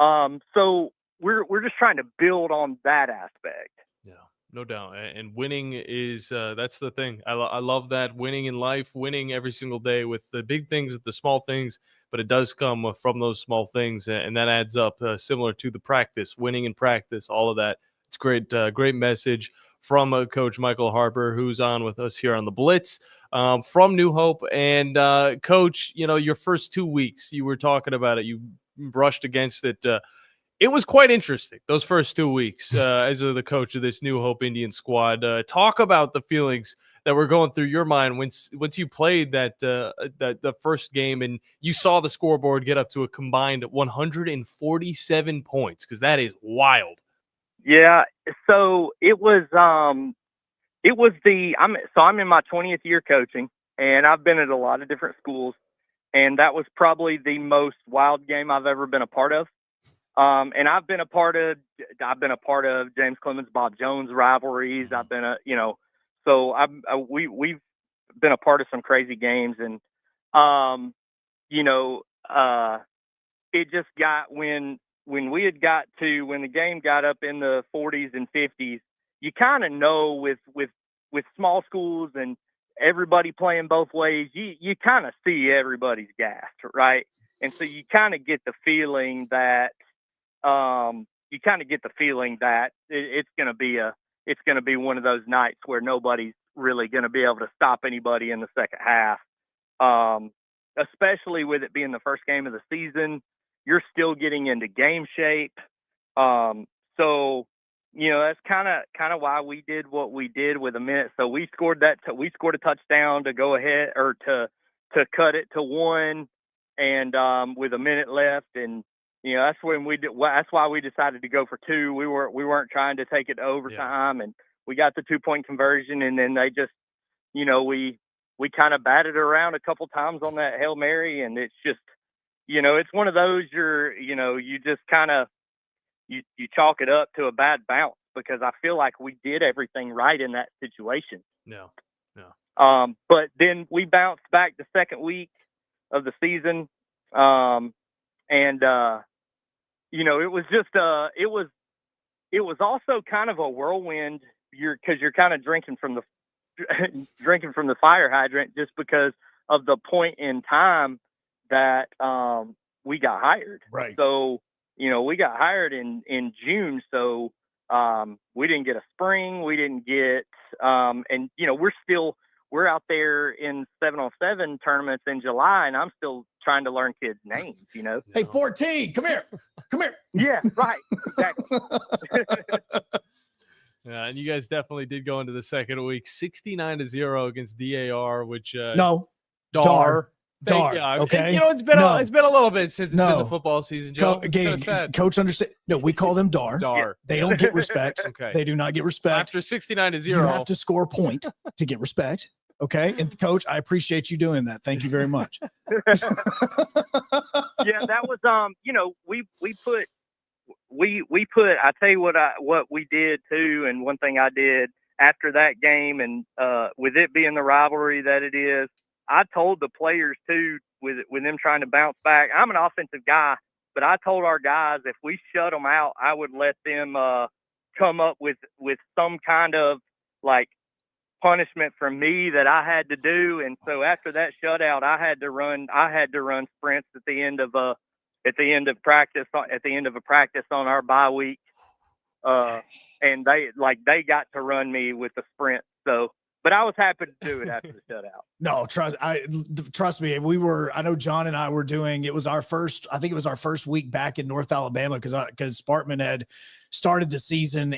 So we're just trying to build on that aspect. Yeah, no doubt. And winning is, that's the thing. I love that. Winning in life, winning every single day with the big things, the small things, but it does come from those small things. And that adds up, similar to the practice, winning in practice, all of that. It's great, great message from Coach Michael Harper, who's on with us here on the Blitz from New Hope. And Coach, your first 2 weeks, you were talking about it. You brushed against it. It was quite interesting, those first 2 weeks as the coach of this New Hope Indian squad. Talk about the feelings that were going through your mind once you played the first game and you saw the scoreboard get up to a combined 147 points, because that is wild. Yeah, so I'm in my 20th year coaching, and I've been at a lot of different schools, and that was probably the most wild game I've ever been a part of. And I've been a part of James Clemens, Bob Jones rivalries. I've been we've been a part of some crazy games, and it just got when the game got up in the 40s and 50s, you kind of know with small schools and everybody playing both ways, you kind of see everybody's gassed, right? And so you kind of get the feeling that it's going to be one of those nights where nobody's really going to be able to stop anybody in the second half. Especially with it being the first game of the season, you're still getting into game shape. So that's kind of why we did what we did with a minute. So we scored a touchdown to go ahead, or to cut it to 1, and with a minute left, and that's why we decided to go for 2. We weren't trying to take it to overtime, and we got the 2-point conversion, and then they just, we kind of batted around a couple times on that Hail Mary, and it's just, it's one of those you just kind of you chalk it up to a bad bounce, because I feel like we did everything right in that situation. No. But then we bounced back the second week of the season, and it was just it was also kind of a whirlwind. Because you're kind of drinking from the fire hydrant, just because of the point in time that we got hired. Right. So we got hired in June, so we didn't get a spring, we didn't get and we're out there in 7-on-7 tournaments in July, and I'm still trying to learn kids' names, Hey, 14, come here. Yeah, right, exactly. Yeah, and you guys definitely did go into the second week 69-0 against DAR, which no, DAR. Yeah, okay. It's been a little bit since it's been the football season, Joe. Coach understand. No, we call them DAR. DAR. They don't get respect. Okay. They do not get respect. After 69-0, you have to score a point to get respect. Okay. And Coach, I appreciate you doing that. Thank you very much. Yeah, that was we put I tell you what we did too, and one thing I did after that game, and with it being the rivalry that it is, I told the players too, with them trying to bounce back. I'm an offensive guy, but I told our guys if we shut them out, I would let them come up with some kind of like punishment from me that I had to do. And so after that shutout, I had to run sprints at the end of a practice on our bye week. And they got to run me with the sprint. So, but I was happy to do it after the shutout. No, trust me. I know John and I were doing, it was our first week back in North Alabama, because Spartman had started the season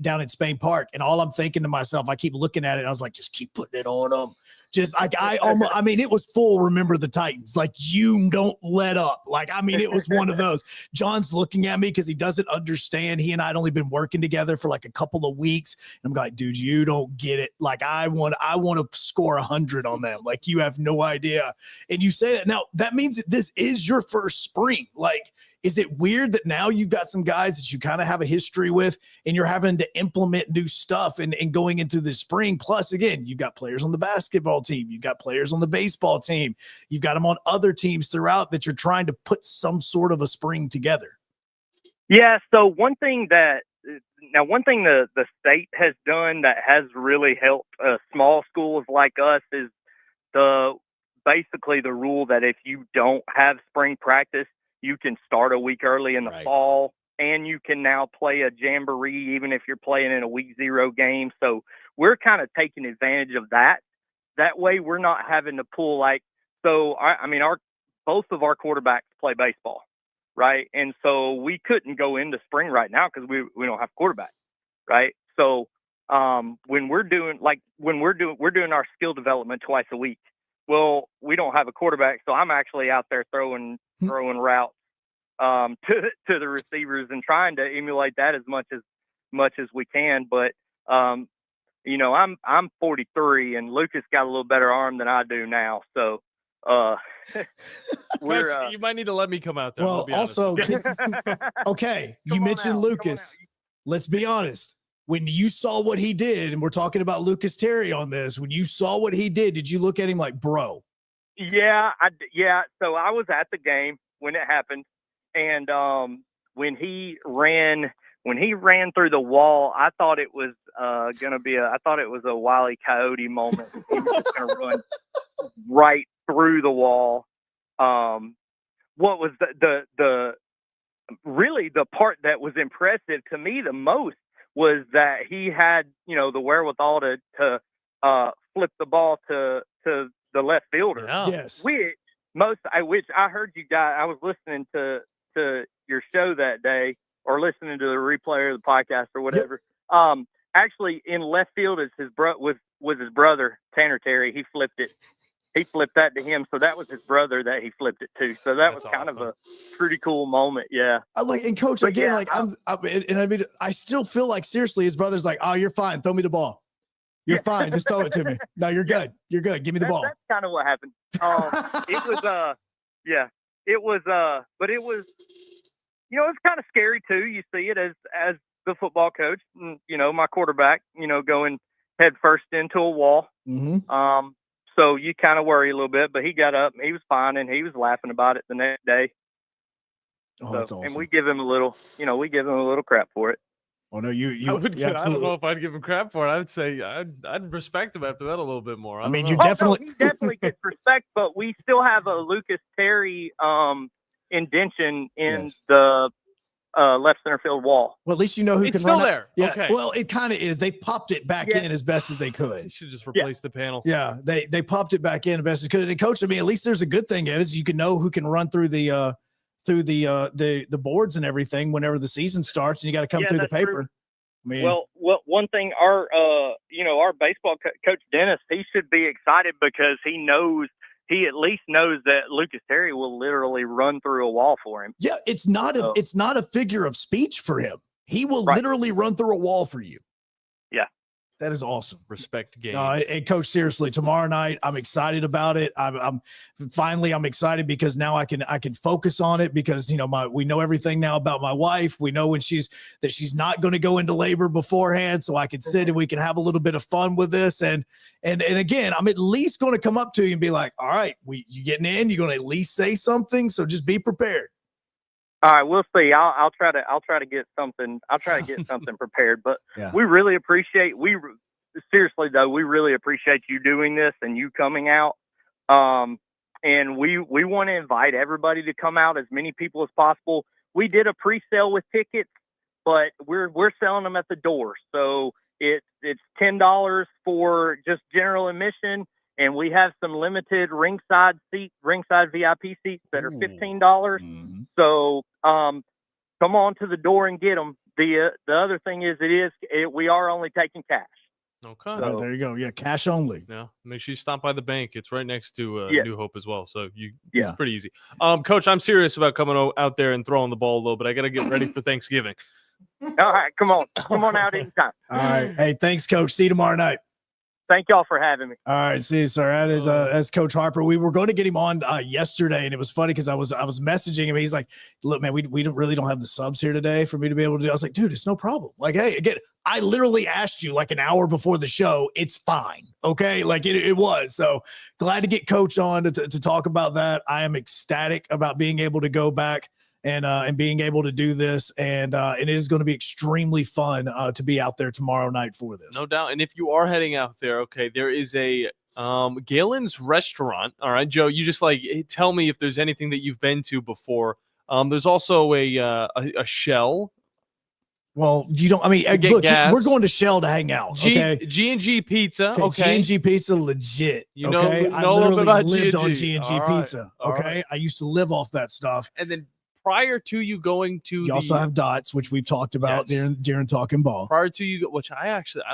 down at Spain Park. And all I'm thinking to myself, I keep looking at it, and I was like, just keep putting it on them. Just like it was full Remember the Titans. Like, you don't let up. Like, it was one of those. John's looking at me because he doesn't understand. He and I had only been working together for like a couple of weeks. And I'm like, dude, you don't get it. Like, I want to score 100 on them. Like, you have no idea. And you say that now, that means that this is your first spring. Like, Is it weird that now you've got some guys that you kind of have a history with and you're having to implement new stuff and going into the spring? Plus, again, you've got players on the basketball team. You've got players on the baseball team. You've got them on other teams throughout that you're trying to put some sort of a spring together. Yeah. So one thing the state has done that has really helped small schools like us is basically the rule that if you don't have spring practice, you can start a week early in the fall, and you can now play a jamboree even if you're playing in a week 0 game. So we're kind of taking advantage of that. That way we're not having to pull both of our quarterbacks play baseball, right? And so we couldn't go into spring right now because we don't have quarterback, right? So we're doing our skill development twice a week. Well, we don't have a quarterback, so I'm actually out there throwing routes to the receivers and trying to emulate that as much as we can. But I'm 43, and Lucas got a little better arm than I do now, so Coach, you might need to let me come out there. Well, also, okay, you mentioned Lucas. Let's be honest. When you saw what he did, and we're talking about Lucas Terry on this, when you saw what he did you look at him like, bro? Yeah. So I was at the game when it happened. And when he ran through the wall, I thought it was a Wile E. Coyote moment. He was just going to run right through the wall. What was the really the part that was impressive to me the most was that he had, the wherewithal to flip the ball to the left fielder. Yeah. Yes. Which I heard you guys. I was listening to your show that day, or listening to the replay or the podcast or whatever. Yep. Actually, in left field is was his brother Tanner Terry. He flipped it. He flipped that to him, so that was his brother that he flipped it to. So that was kind of a pretty cool moment. Yeah. And Coach, again, I still feel like seriously, his brother's like, "Oh, you're fine. Throw me the ball. You're fine. Just throw it to me. No, you're good. You're good. Give me the ball." That's kind of what happened. It was but it was, it's kind of scary too. You see it as the football coach, my quarterback, going head first into a wall. Mm-hmm. So you kind of worry a little bit, but he got up and he was fine, and he was laughing about it the next day. Oh, that's awesome. And we give him a little crap for it. Oh no, you I don't know if I'd give him crap for it. I would say I'd respect him after that a little bit more. He he definitely gets respect, but we still have a Lucas Terry indention in the left center field wall. Well, at least you know who it's can still run there. Yeah. Okay. Well, it kind of is. They popped it back in as best as they could. You should just replace the panel. Yeah, they popped it back in as best as could. And Coach, at least there's a good thing is you can know who can run through the boards and everything whenever the season starts, and you got to come through the paper. Well, one thing, our baseball coach Dennis, he should be excited because he at least knows that Lucas Terry will literally run through a wall for him. Yeah, it's not a figure of speech for him. He will literally run through a wall for you. Yeah. That is awesome. Respect game. And Coach, seriously, tomorrow night, I'm excited about it. I'm excited because now I can focus on it because, we know everything now about my wife. We know she's not going to go into labor beforehand. So I can sit and we can have a little bit of fun with this. And again, I'm at least going to come up to you and be like, all right, you getting in, you're going to at least say something. So just be prepared. All right, we'll see. I'll try to get something. I'll try to get something prepared. But we really appreciate. Seriously though, we really appreciate you doing this and you coming out. And we want to invite everybody to come out, as many people as possible. We did a pre-sale with tickets, but we're selling them at the door. So it's $10 for just general admission. And we have some limited ringside VIP seats that are $15. Mm-hmm. So come on to the door and get them. The other thing is we are only taking cash. Okay. So, there you go. Yeah, cash only. Yeah. Make sure you stop by the bank. It's right next to New Hope as well. So it's pretty easy. Coach, I'm serious about coming out there and throwing the ball a little bit. I got to get ready for Thanksgiving. All right. Come on out anytime. All right. Hey, thanks, Coach. See you tomorrow night. Thank y'all for having me. All right, see you, sir. That is that's Coach Harper. We were going to get him on yesterday, and it was funny because I was messaging him. He's like, "Look, man, we don't have the subs here today for me to be able to do." I was like, "Dude, it's no problem. Like, hey, again, I literally asked you like an hour before the show. It's fine, okay? Like it was. So glad to get Coach on to talk about that. I am ecstatic about being able to go back and being able to do this, and it is going to be extremely fun to be out there tomorrow night for this. No doubt. And if you are heading out there, okay, there is a Galen's restaurant. All right, Joe, you just tell me if there's anything that you've been to before. There's also a Shell. Well, you don't. I mean, look, we're going to Shell to hang out. Okay, G&G Pizza. Okay, G&G Pizza, legit. You know I a little bit about lived on G&G. G&G Pizza. Okay, I used to live off that stuff. And then prior to you going to, you also have Dots, which we've talked about during Talking Ball. Prior to you, which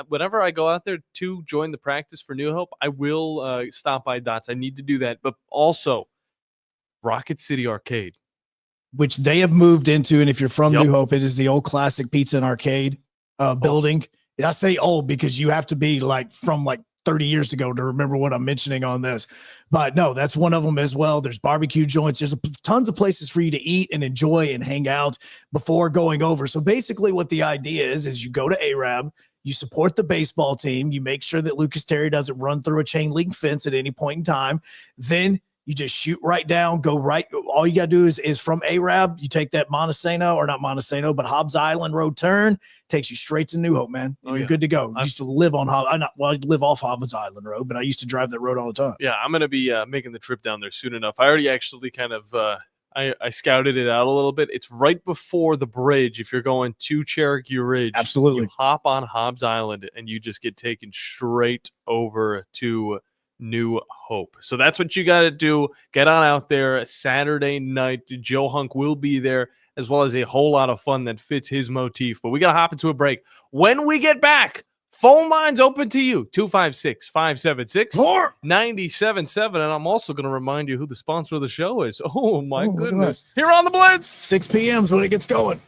whenever I go out there to join the practice for New Hope, I will stop by Dots. I need to do that, but also Rocket City Arcade, which they have moved into. And if you're from New Hope, it is the old classic pizza and arcade building. I say old because you have to be from 30 years ago to remember what I'm mentioning on this. But no, that's one of them as well. There's barbecue joints. There's tons of places for you to eat and enjoy and hang out before going over. So basically what the idea is you go to ARAB, you support the baseball team, you make sure that Lucas Terry doesn't run through a chain link fence at any point in time. Then you just shoot right down, go right. All you got to do is from ARAB, you take that Hobbs Island road turn, takes you straight to New Hope, man. And you're good to go. I used to live on I live off Hobbs Island Road, but I used to drive that road all the time. Yeah, I'm going to be making the trip down there soon enough. I already actually kind of I scouted it out a little bit. It's right before the bridge. If you're going to Cherokee Ridge, absolutely, you hop on Hobbs Island and you just get taken straight over to New Hope. So that's what you got to do. Get on out there Saturday night. Joe Hunk will be there, as well as a whole lot of fun that fits his motif. But we got to hop into a break. When we get back, phone lines open to you, 256-576-9777. And I'm also going to remind you who the sponsor of the show is. Oh, my goodness. Here on the Blitz. 6 p.m. is when it gets going.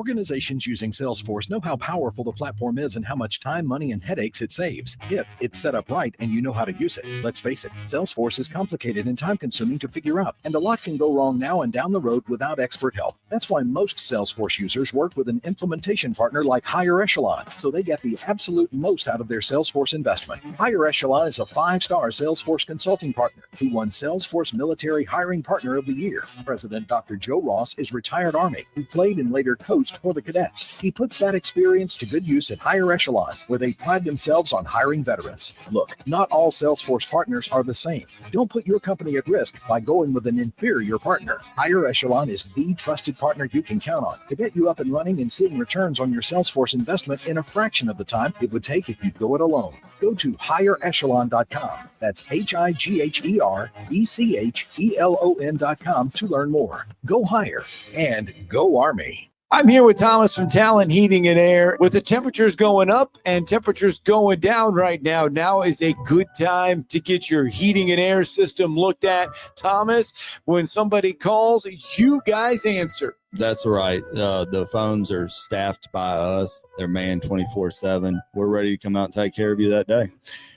Organizations using Salesforce know how powerful the platform is and how much time, money, and headaches it saves if it's set up right and you know how to use it. Let's face it, Salesforce is complicated and time-consuming to figure out, and a lot can go wrong now and down the road without expert help. That's why most Salesforce users work with an implementation partner like Higher Echelon, so they get the absolute most out of their Salesforce investment. Higher Echelon is a 5-star Salesforce consulting partner who won Salesforce Military Hiring Partner of the Year. President Dr. Joe Ross is retired Army, who played and later coached for the cadets. He puts that experience to good use at Higher Echelon, where they pride themselves on hiring veterans. Look, not all Salesforce partners are the same. Don't put your company at risk by going with an inferior partner. Higher Echelon is the trusted partner you can count on to get you up and running and seeing returns on your Salesforce investment in a fraction of the time it would take if you go it alone. Go to higherechelon.com. That's HIGHERECHELON.com to learn more. Go higher and go Army. I'm here with Thomas from Talent Heating and Air. With the temperatures going up and temperatures going down right now, now is a good time to get your heating and air system looked at. Thomas, when somebody calls, you guys answer. That's right. The phones are staffed by us. They're manned 24/7. We're ready to come out and take care of you that day.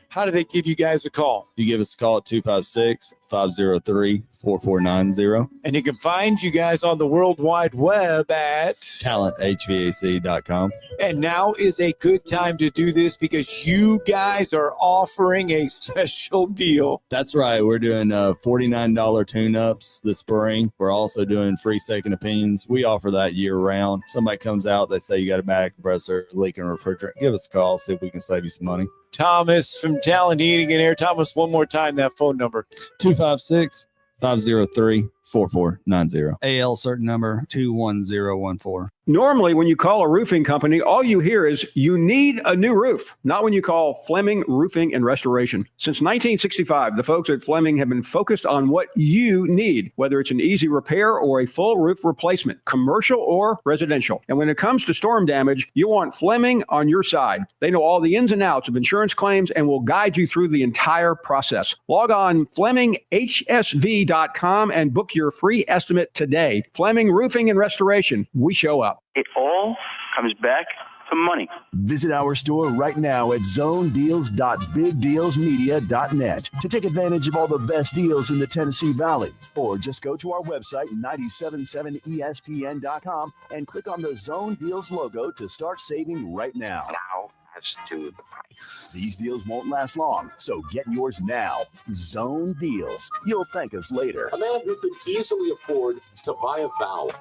How do they give you guys a call? You give us a call at 256-503-4490. And you can find you guys on the World Wide Web at talenthvac.com. And now is a good time to do this because you guys are offering a special deal. That's right. We're doing $49 tune-ups this spring. We're also doing free second opinions. We offer that year-round. Somebody comes out, they say you got a back compressor, leaking refrigerant. Give us a call, see if we can save you some money. Thomas from Talent Heating and Air. Thomas, one more time, that phone number. 256-503-4490. AL certain number 21014. Normally, when you call a roofing company, all you hear is you need a new roof. Not when you call Fleming Roofing and Restoration. Since 1965, the folks at Fleming have been focused on what you need, whether it's an easy repair or a full roof replacement, commercial or residential. And when it comes to storm damage, you want Fleming on your side. They know all the ins and outs of insurance claims and will guide you through the entire process. Log on FlemingHSV.com and book your free estimate today. Fleming Roofing and Restoration. We show up. It all comes back some money. Visit our store right now at zonedeals.bigdealsmedia.net to take advantage of all the best deals in the Tennessee Valley. Or just go to our website, 977ESPN.com, and click on the Zone Deals logo to start saving right now. Now, as to the price. These deals won't last long, so get yours now. Zone Deals. You'll thank us later. A man who could easily afford to buy a vowel.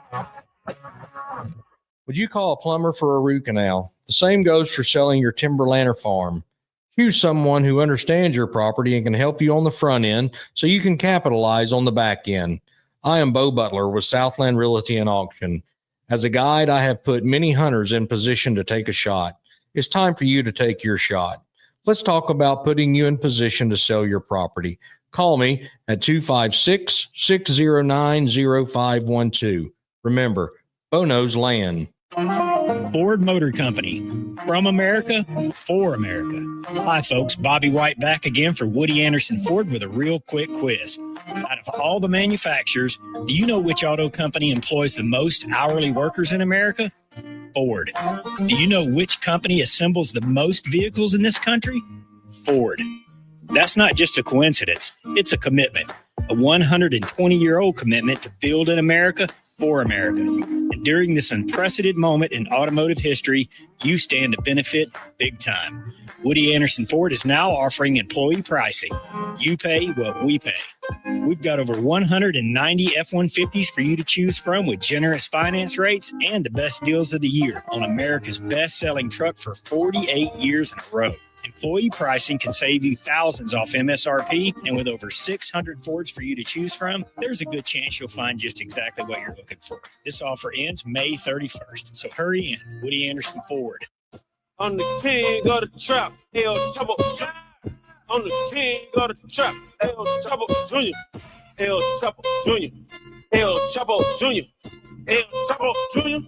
Would you call a plumber for a root canal? The same goes for selling your timberland or farm. Choose someone who understands your property and can help you on the front end so you can capitalize on the back end. I am Bo Butler with Southland Realty and Auction. As a guide, I have put many hunters in position to take a shot. It's time for you to take your shot. Let's talk about putting you in position to sell your property. Call me at 256-609-0512. Remember, Bo knows land. Ford Motor Company. From America, for America. Hi, folks. Bobby White back again for Woody Anderson Ford with a real quick quiz. Out of all the manufacturers, do you know which auto company employs the most hourly workers in America? Ford. Do you know which company assembles the most vehicles in this country? Ford. That's not just a coincidence. It's a commitment. A 120-year-old commitment to build in America for America. And during this unprecedented moment in automotive history, you stand to benefit big time. Woody Anderson Ford is now offering employee pricing. You pay what we pay. We've got over 190 F-150s for you to choose from with generous finance rates and the best deals of the year on America's best-selling truck for 48 years in a row. Employee pricing can save you thousands off MSRP, and with over 600 Fords for you to choose from, there's a good chance you'll find just exactly what you're looking for. This offer ends May 31st, so hurry in. Woody Anderson Ford. I'm the king of the trap, El Chapo Jr. I'm the king of the trap, El Chapo Jr. El Chapo Jr. El Chapo Jr. El Chapo Jr.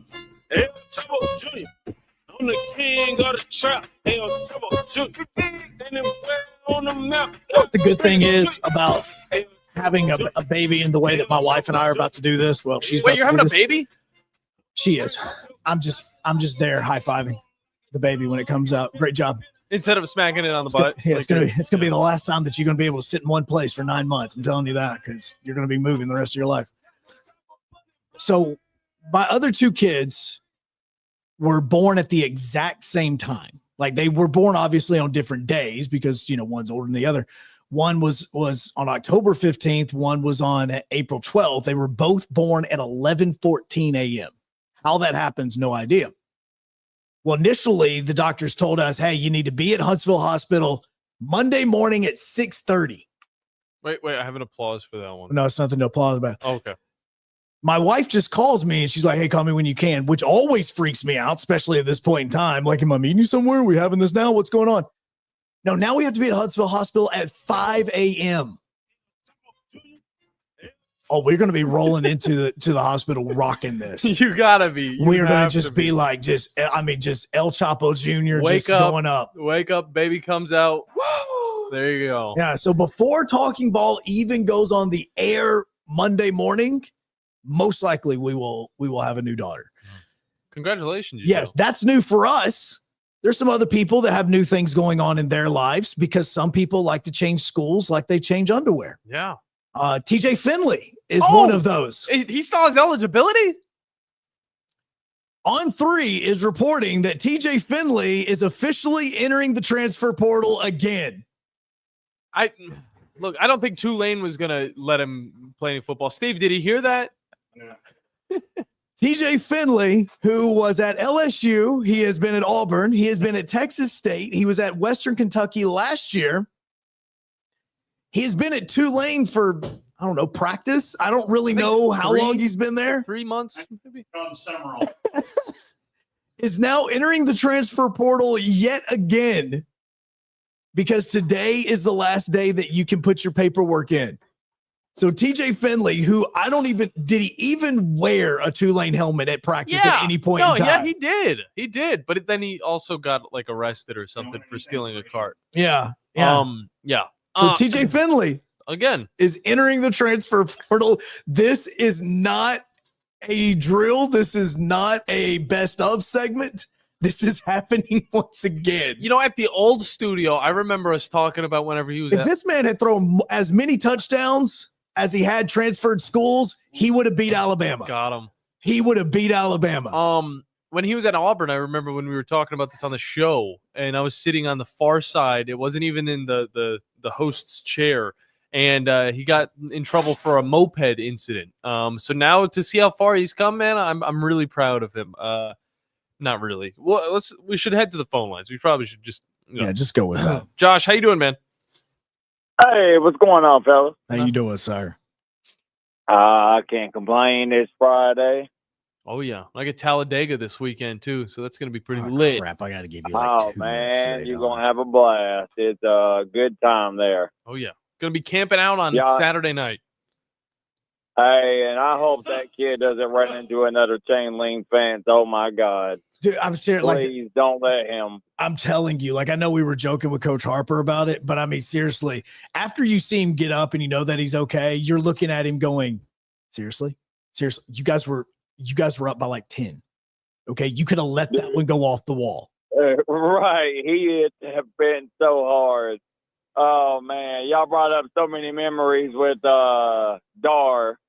El Chapo Jr. I'm the king of the trap, El Chapo Jr. On the map. The good thing is about having a baby in the way that my wife and I are about to do this. Well, she's Wait, you're having a baby? She is. I'm just there high-fiving the baby when it comes out. Great job. Instead of smacking it on the butt. It's gonna be the last time that you're gonna be able to sit in one place for 9 months. I'm telling you that, because you're gonna be moving the rest of your life. So my other two kids were born at the exact same time. Like, they were born obviously on different days because, one's older than the other. One was on October 15th. One was on April 12th. They were both born at 11:14 a.m. How that happens, no idea. Well, initially the doctors told us, hey, you need to be at Huntsville Hospital Monday morning at 6:30. Wait, I have an applause for that one. No, it's nothing to applaud about. Oh, okay. My wife just calls me and she's like, hey, call me when you can, which always freaks me out, especially at this point in time. Like, am I meeting you somewhere? Are we having this now? What's going on? No, now we have to be at Huntsville Hospital at 5 a.m. Oh, we're going to be rolling into the hospital rocking this. You gotta be. We're going to just be like, just El Chapo Jr. Wake just up, going up. Wake up, baby comes out. There you go. Yeah, so before Talking Ball even goes on the air Monday morning, most likely we will have a new daughter. Congratulations. Yes, that's new for us. There's some other people that have new things going on in their lives because some people like to change schools like they change underwear. Yeah. TJ Finley is one of those. He still has eligibility? On3 is reporting that TJ Finley is officially entering the transfer portal again. I don't think Tulane was going to let him play any football. Steve, did he hear that? Yeah. TJ Finley, who was at LSU, he has been at Auburn, he has been at Texas State, he was at Western Kentucky last year. He's been at Tulane for, I don't know, practice. I don't really know how long he's been there. 3 months, maybe. Is now entering the transfer portal yet again because today is the last day that you can put your paperwork in. So TJ Finley, who did he even wear a Tulane helmet at practice at any point in time? Yeah, he did. He did. But then he also got arrested or something for stealing a cart. Yeah. Yeah. So TJ Finley again is entering the transfer portal. This is not a drill. This is not a best of segment. This is happening once again. You know, at the old studio, I remember us talking about whenever he was If this man had thrown as many touchdowns as he had transferred schools, he would have beat Alabama. Got him. He would have beat Alabama. When he was at Auburn, I remember when we were talking about this on the show, and I was sitting on the far side. It wasn't even in the host's chair, and he got in trouble for a moped incident. So now to see how far he's come, man, I'm really proud of him. Not really. Well, we should head to the phone lines. We probably should just just go with that. Josh, how you doing, man? Hey, what's going on, fellas? How you doing, sir? I can't complain. It's Friday. Oh yeah, I get Talladega this weekend too, so that's gonna be pretty lit. Crap, I got to give you Oh man, you're gonna have a blast. It's a good time there. Oh yeah, gonna be camping out on Saturday night. Hey, and I hope that kid doesn't run into another chain link fence. Oh my God. Dude, I'm serious. Please don't let him. I'm telling you, I know we were joking with Coach Harper about it, but I mean, seriously, after you see him get up and you know that he's okay, you're looking at him going, seriously? You guys were up by like 10. Okay. You could have let that one go off the wall. Right. He has been so hard. Oh man. Y'all brought up so many memories with Dar,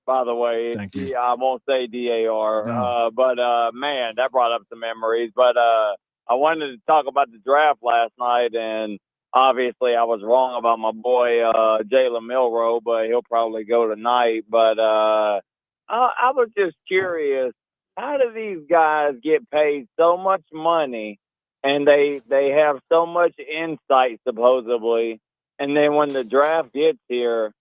by the way. Thank you. Yeah, I won't say DAR. No. But man, that brought up some memories. But I wanted to talk about the draft last night, and obviously I was wrong about my boy Jalen Milroe, but he'll probably go tonight. But I was just curious, how do these guys get paid so much money and they have so much insight supposedly, and then when the draft gets here,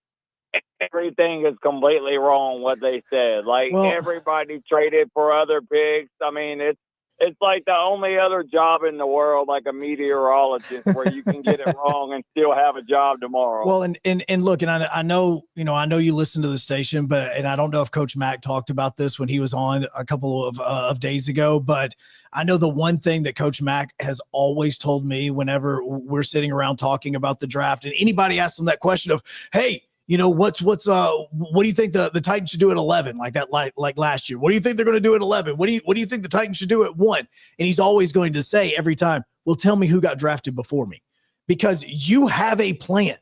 everything is completely wrong what they said. Like, everybody traded for other picks. I mean, it's like the only other job in the world, like a meteorologist, where you can get it wrong and still have a job tomorrow. Well, and look, and I know you listen to the station, and I don't know if Coach Mack talked about this when he was on a couple of days ago, but I know the one thing that Coach Mack has always told me whenever we're sitting around talking about the draft, and anybody asks him that question of, hey, what do you think the Titans should do at 11, like last year? What do you think they're going to do at 11? What do you think the Titans should do at 1? And he's always going to say every time, well, tell me who got drafted before me, because you have a plan.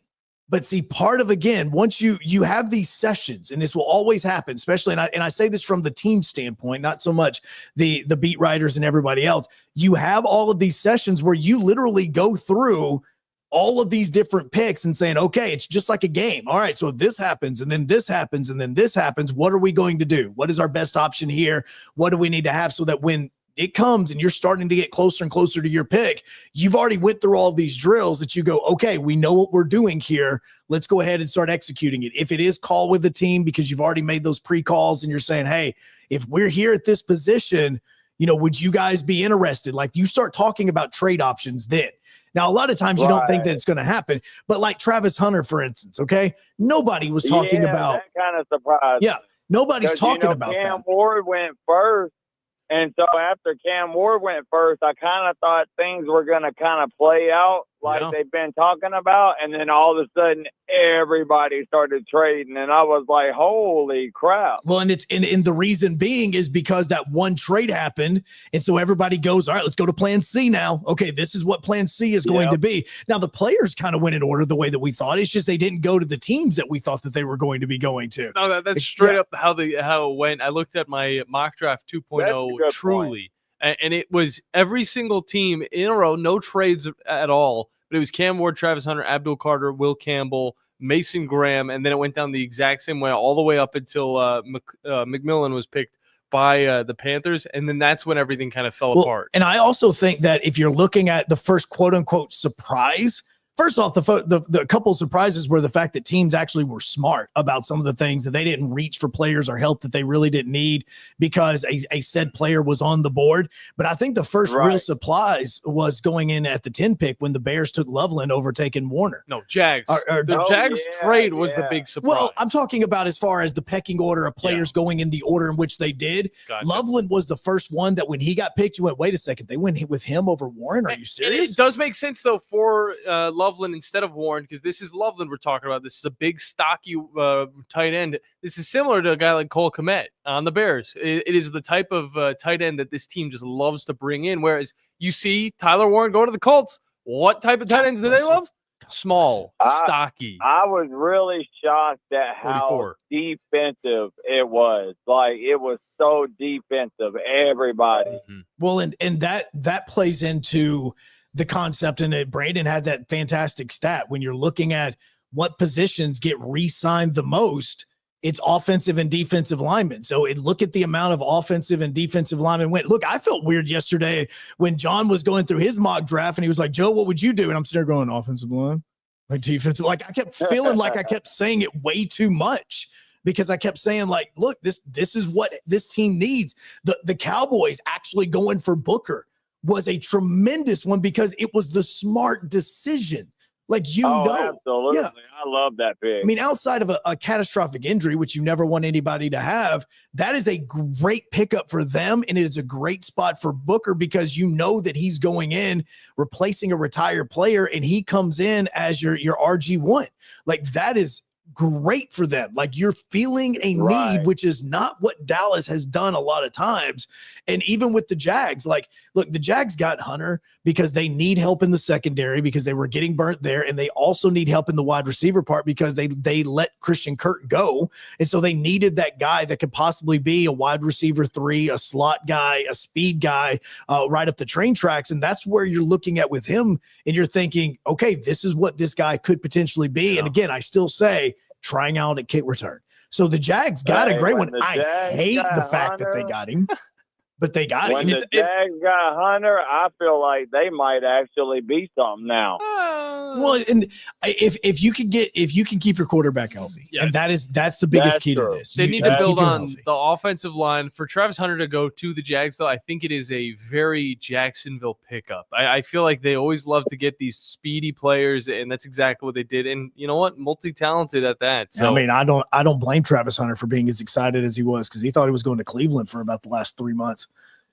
But see, part of, again, once you have these sessions, and this will always happen, especially, and I say this from the team standpoint, not so much the beat writers and everybody else, you have all of these sessions where you literally go through all of these different picks and saying, okay, it's just like a game. All right, so if this happens and then this happens and then this happens, what are we going to do? What is our best option here? What do we need to have so that when it comes and you're starting to get closer and closer to your pick, you've already went through all these drills that you go, okay, we know what we're doing here. Let's go ahead and start executing it. If it is call with the team because you've already made those pre-calls and you're saying, hey, if we're here at this position, would you guys be interested? Like, you start talking about trade options then. Now, a lot of times you don't think that it's going to happen, but like Travis Hunter, for instance, okay? Nobody was talking about that kind of surprised. Yeah, nobody's talking about Cam that. Ward went first, and so after Cam Ward went first, I kind of thought things were going to kind of play out like they've been talking about, and then all of a sudden everybody started trading, and I was like, holy crap. Well, and the reason being is because that one trade happened, and so everybody goes, all right, let's go to plan C now. Okay, this is what plan C is going to be. Now, the players kind of went in order the way that we thought. It's just they didn't go to the teams that we thought that they were going to be going to. No, that's straight up how it went. I looked at my mock draft 2.0 truly. And it was every single team in a row, no trades at all. But it was Cam Ward, Travis Hunter, Abdul Carter, Will Campbell, Mason Graham, and then it went down the exact same way all the way up until McMillan was picked by the Panthers, and then that's when everything kind of fell apart. And I also think that if you're looking at the first quote-unquote surprise, first off, the couple of surprises were the fact that teams actually were smart about some of the things, that they didn't reach for players or help that they really didn't need because a said player was on the board. But I think the first real surprise was going in at the 10 pick when the Bears took Loveland over taking Warner. No, Jags. The Jags trade was the big surprise. Well, I'm talking about as far as the pecking order of players going in the order in which they did. Gotcha. Loveland was the first one that when he got picked, you went, wait a second, they went with him over Warren? Are you serious? It does make sense, though, for Loveland Loveland instead of Warren, because this is Loveland we're talking about. This is a big, stocky tight end. This is similar to a guy like Cole Kmet on the Bears. It is the type of tight end that this team just loves to bring in, whereas you see Tyler Warren go to the Colts. What type of tight ends do they love? Small, stocky. I was really shocked at how 44. defensive it was. Like, it was so defensive, everybody. Well, and that plays into the concept, and Braden had that fantastic stat. When you're looking at what positions get re-signed the most, it's offensive and defensive linemen. So look at the amount of offensive and defensive linemen went. Look, I felt weird yesterday when John was going through his mock draft and he was like, Joe, what would you do? And I'm sitting there going, offensive line, like defensive. Like, I kept feeling like I kept saying it way too much, because I kept saying, like, look, this is what this team needs. The Cowboys actually going for Booker was a tremendous one, because it was the smart decision. Like, absolutely. Yeah. I love that pick. I mean, outside of a catastrophic injury, which you never want anybody to have, that is a great pickup for them. And it is a great spot for Booker, because you know that he's going in replacing a retired player, and he comes in as your RG1. Like, that is great for them. Like, you're feeling a need, which is not what Dallas has done a lot of times. And even with the Jags, like, look, the Jags got Hunter because they need help in the secondary, because they were getting burnt there. And they also need help in the wide receiver part, because they let Christian Kirk go. And so they needed that guy that could possibly be a wide receiver 3, a slot guy, a speed guy, right up the train tracks. And that's where you're looking at with him. And you're thinking, okay, this is what this guy could potentially be. And again, I still say trying out at kick return. So the Jags got a great one. I hate the fact that they got him, but they got him. When the Jags got Hunter, I feel like they might actually be something now. Well, and if you can keep your quarterback healthy, and that's the biggest key to this. They need to build on the offensive line. For Travis Hunter to go to the Jags, though, I think it is a very Jacksonville pickup. I feel like they always love to get these speedy players, and that's exactly what they did. And you know what? Multi-talented at that. So I mean, I don't blame Travis Hunter for being as excited as he was, because he thought he was going to Cleveland for about the last 3 months.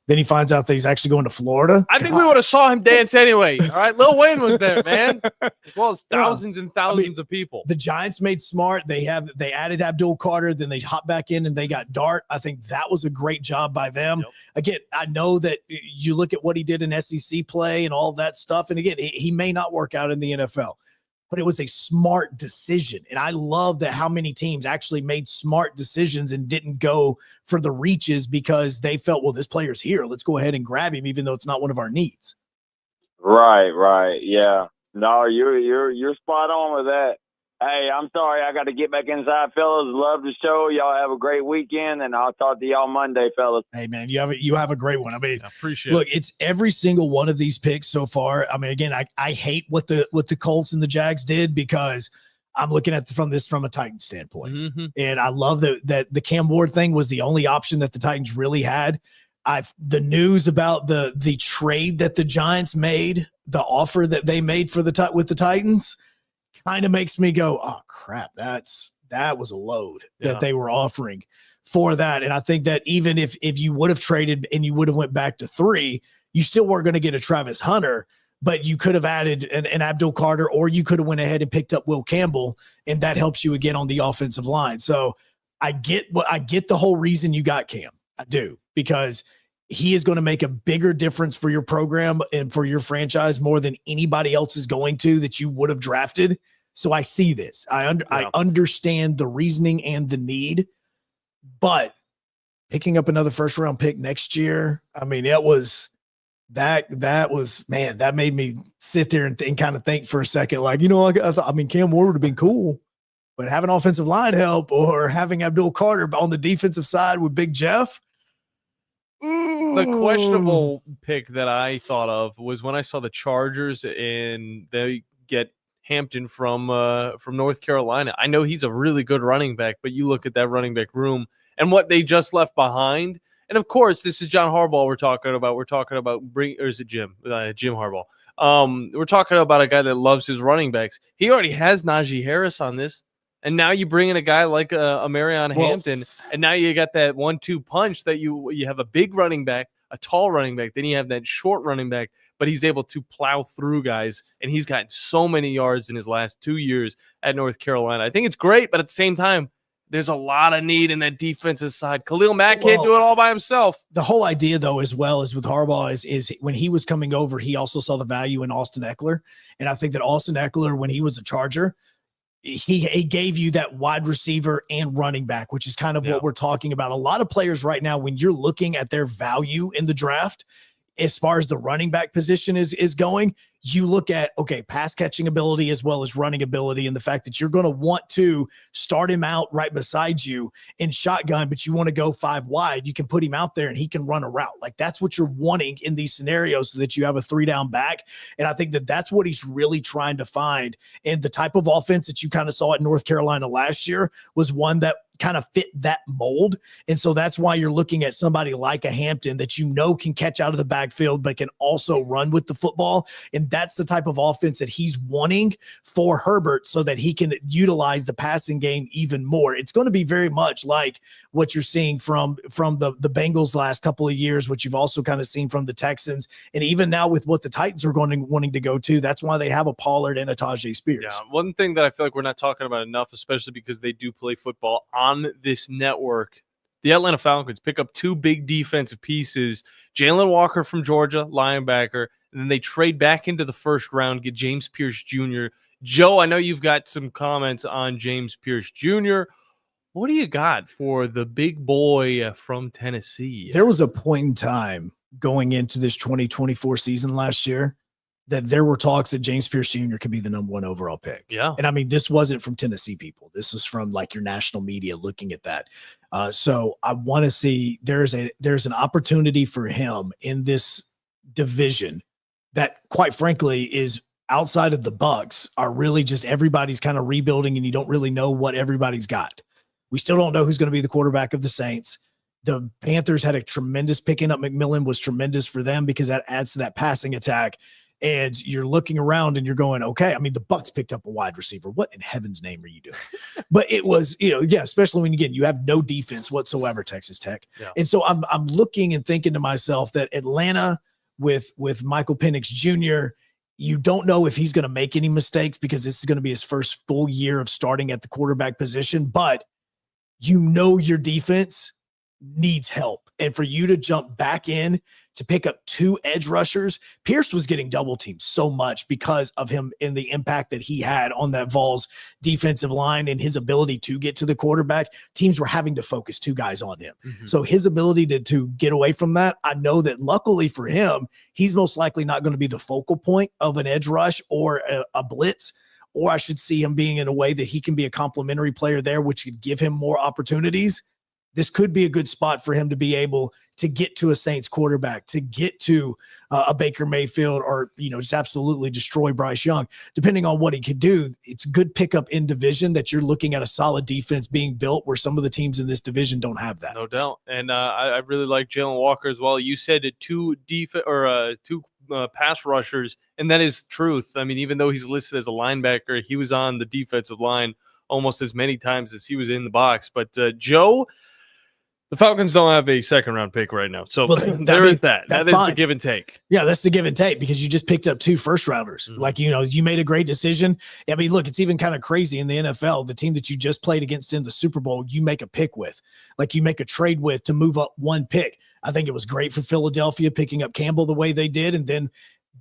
Then he finds out that he's actually going to Florida. I think we would have saw him dance anyway. All right, Lil Wayne was there, man, as well as thousands and thousands of people. The Giants made smart. They added Abdul Carter, then they hopped back in and they got Dart. I think that was a great job by them. Yep. Again, I know that you look at what he did in SEC play and all that stuff, and again, he may not work out in the NFL, but it was a smart decision. And I love that how many teams actually made smart decisions and didn't go for the reaches, because they felt, well, this player's here, let's go ahead and grab him, even though it's not one of our needs. Right. Yeah. No, you're spot on with that. Hey, I'm sorry, I got to get back inside, fellas. Love the show. Y'all have a great weekend, and I'll talk to y'all Monday, fellas. Hey, man, you have a great one. I mean, I appreciate look, it's every single one of these picks so far. I mean, again, I hate what the Colts and the Jags did, because I'm looking at from a Titans standpoint. Mm-hmm. And I love that the Cam Ward thing was the only option that the Titans really had. The news about the trade that the Giants made, the offer that they made with the Titans, kind of makes me go, oh crap, that was a load that they were offering for that. And I think that even if you would have traded and you would have went back to 3, you still weren't going to get a Travis Hunter, but you could have added an Abdul Carter, or you could have went ahead and picked up Will Campbell, and that helps you again on the offensive line. So I get the whole reason you got Cam. I do, because he is going to make a bigger difference for your program and for your franchise more than anybody else is going to that you would have drafted. So I see this. I understand the reasoning and the need, but picking up another first round pick next year, I mean, that was, man, that made me sit there and kind of think for a second, like, I mean, Cam Ward would have been cool, but having offensive line help or having Abdul Carter on the defensive side with Big Jeff. The questionable pick that I thought of was when I saw the Chargers and they get Hampton from North Carolina. I know he's a really good running back, but you look at that running back room and what they just left behind. And of course, this is John Harbaugh we're talking about. We're talking about or is it Jim Harbaugh? We're talking about a guy that loves his running backs. He already has Najee Harris on this. And now you bring in a guy like a Marion Hampton, and now you got that 1-2 punch that you have a big running back, a tall running back, then you have that short running back. but he's able to plow through guys, and he's gotten so many yards in his last 2 years at North Carolina. I think it's great, but at the same time, there's a lot of need in that defensive side. Khalil Mack can't do it all by himself. The whole idea, though, as well as with Harbaugh, is when he was coming over, he also saw the value in Austin Eckler. And I think that Austin Eckler, when he was a Charger, he gave you that wide receiver and running back, which is kind of what we're talking about. A lot of players right now, when you're looking at their value in the draft, as far as the running back position is going, you look at, okay, pass catching ability as well as running ability, and the fact that you're going to want to start him out right beside you in shotgun, but you want to go 5 wide, you can put him out there and he can run a route. Like, that's what you're wanting in these scenarios, so that you have a 3-down back. And I think that that's what he's really trying to find. And the type of offense that you kind of saw at North Carolina last year was one that kind of fit that mold. And so that's why you're looking at somebody like a Hampton that can catch out of the backfield, but can also run with the football. And that's the type of offense that he's wanting for Herbert, so that he can utilize the passing game even more. It's going to be very much like what you're seeing from the Bengals last couple of years, which you've also kind of seen from the Texans. And even now with what the Titans are wanting to go to, that's why they have a Pollard and a Tajay Spears. Yeah, one thing that I feel like we're not talking about enough, especially because they do play football on this network, the Atlanta Falcons pick up 2 big defensive pieces, Jalen Walker from Georgia, linebacker, and then they trade back into the first round, get James Pierce Jr. Joe, I know you've got some comments on James Pierce Jr. What do you got for the big boy from Tennessee? There was a point in time going into this 2024 season last year that there were talks that James Pierce Jr. could be the number 1 overall pick. Yeah. And I mean, this wasn't from Tennessee people. This was from like your national media looking at that. So I want to see there's an opportunity for him in this division that, quite frankly, is outside of the Bucs, are really just everybody's kind of rebuilding, and you don't really know what everybody's got. We still don't know who's going to be the quarterback of the Saints. The Panthers had a tremendous picking up. McMillan was tremendous for them because that adds to that passing attack. And you're looking around and you're going, okay, I mean, the Bucs picked up a wide receiver. What in heaven's name are you doing? But it was, especially when, again, you have no defense whatsoever, Texas Tech. Yeah. And so I'm looking and thinking to myself that Atlanta with Michael Penix Jr., you don't know if he's going to make any mistakes, because this is going to be his first full year of starting at the quarterback position. But your defense needs help. And for you to jump back in to pick up 2 edge rushers, Pierce was getting double teamed so much because of him and the impact that he had on that Vols defensive line and his ability to get to the quarterback. Teams were having to focus 2 guys on him. Mm-hmm. So his ability to get away from that, I know that luckily for him, he's most likely not going to be the focal point of an edge rush or a blitz, or I should see him being in a way that he can be a complementary player there, which could give him more opportunities. This could be a good spot for him to be able to get to a Saints quarterback, to get to a Baker Mayfield, or, just absolutely destroy Bryce Young, depending on what he could do. It's a good pickup in division that you're looking at a solid defense being built where some of the teams in this division don't have that. No doubt. And I really like Jalen Walker as well. You said 2 pass rushers, and that is truth. I mean, even though he's listed as a linebacker, he was on the defensive line almost as many times as he was in the box. But Joe, the Falcons don't have a 2nd-round pick right now. So there is that. That is the give and take. Yeah, that's the give and take, because you just picked up 2 first-rounders. Mm-hmm. Like, you made a great decision. I mean, look, it's even kind of crazy in the NFL. The team that you just played against in the Super Bowl, you make a pick with. Like, you make a trade with to move up 1 pick. I think it was great for Philadelphia picking up Campbell the way they did, and then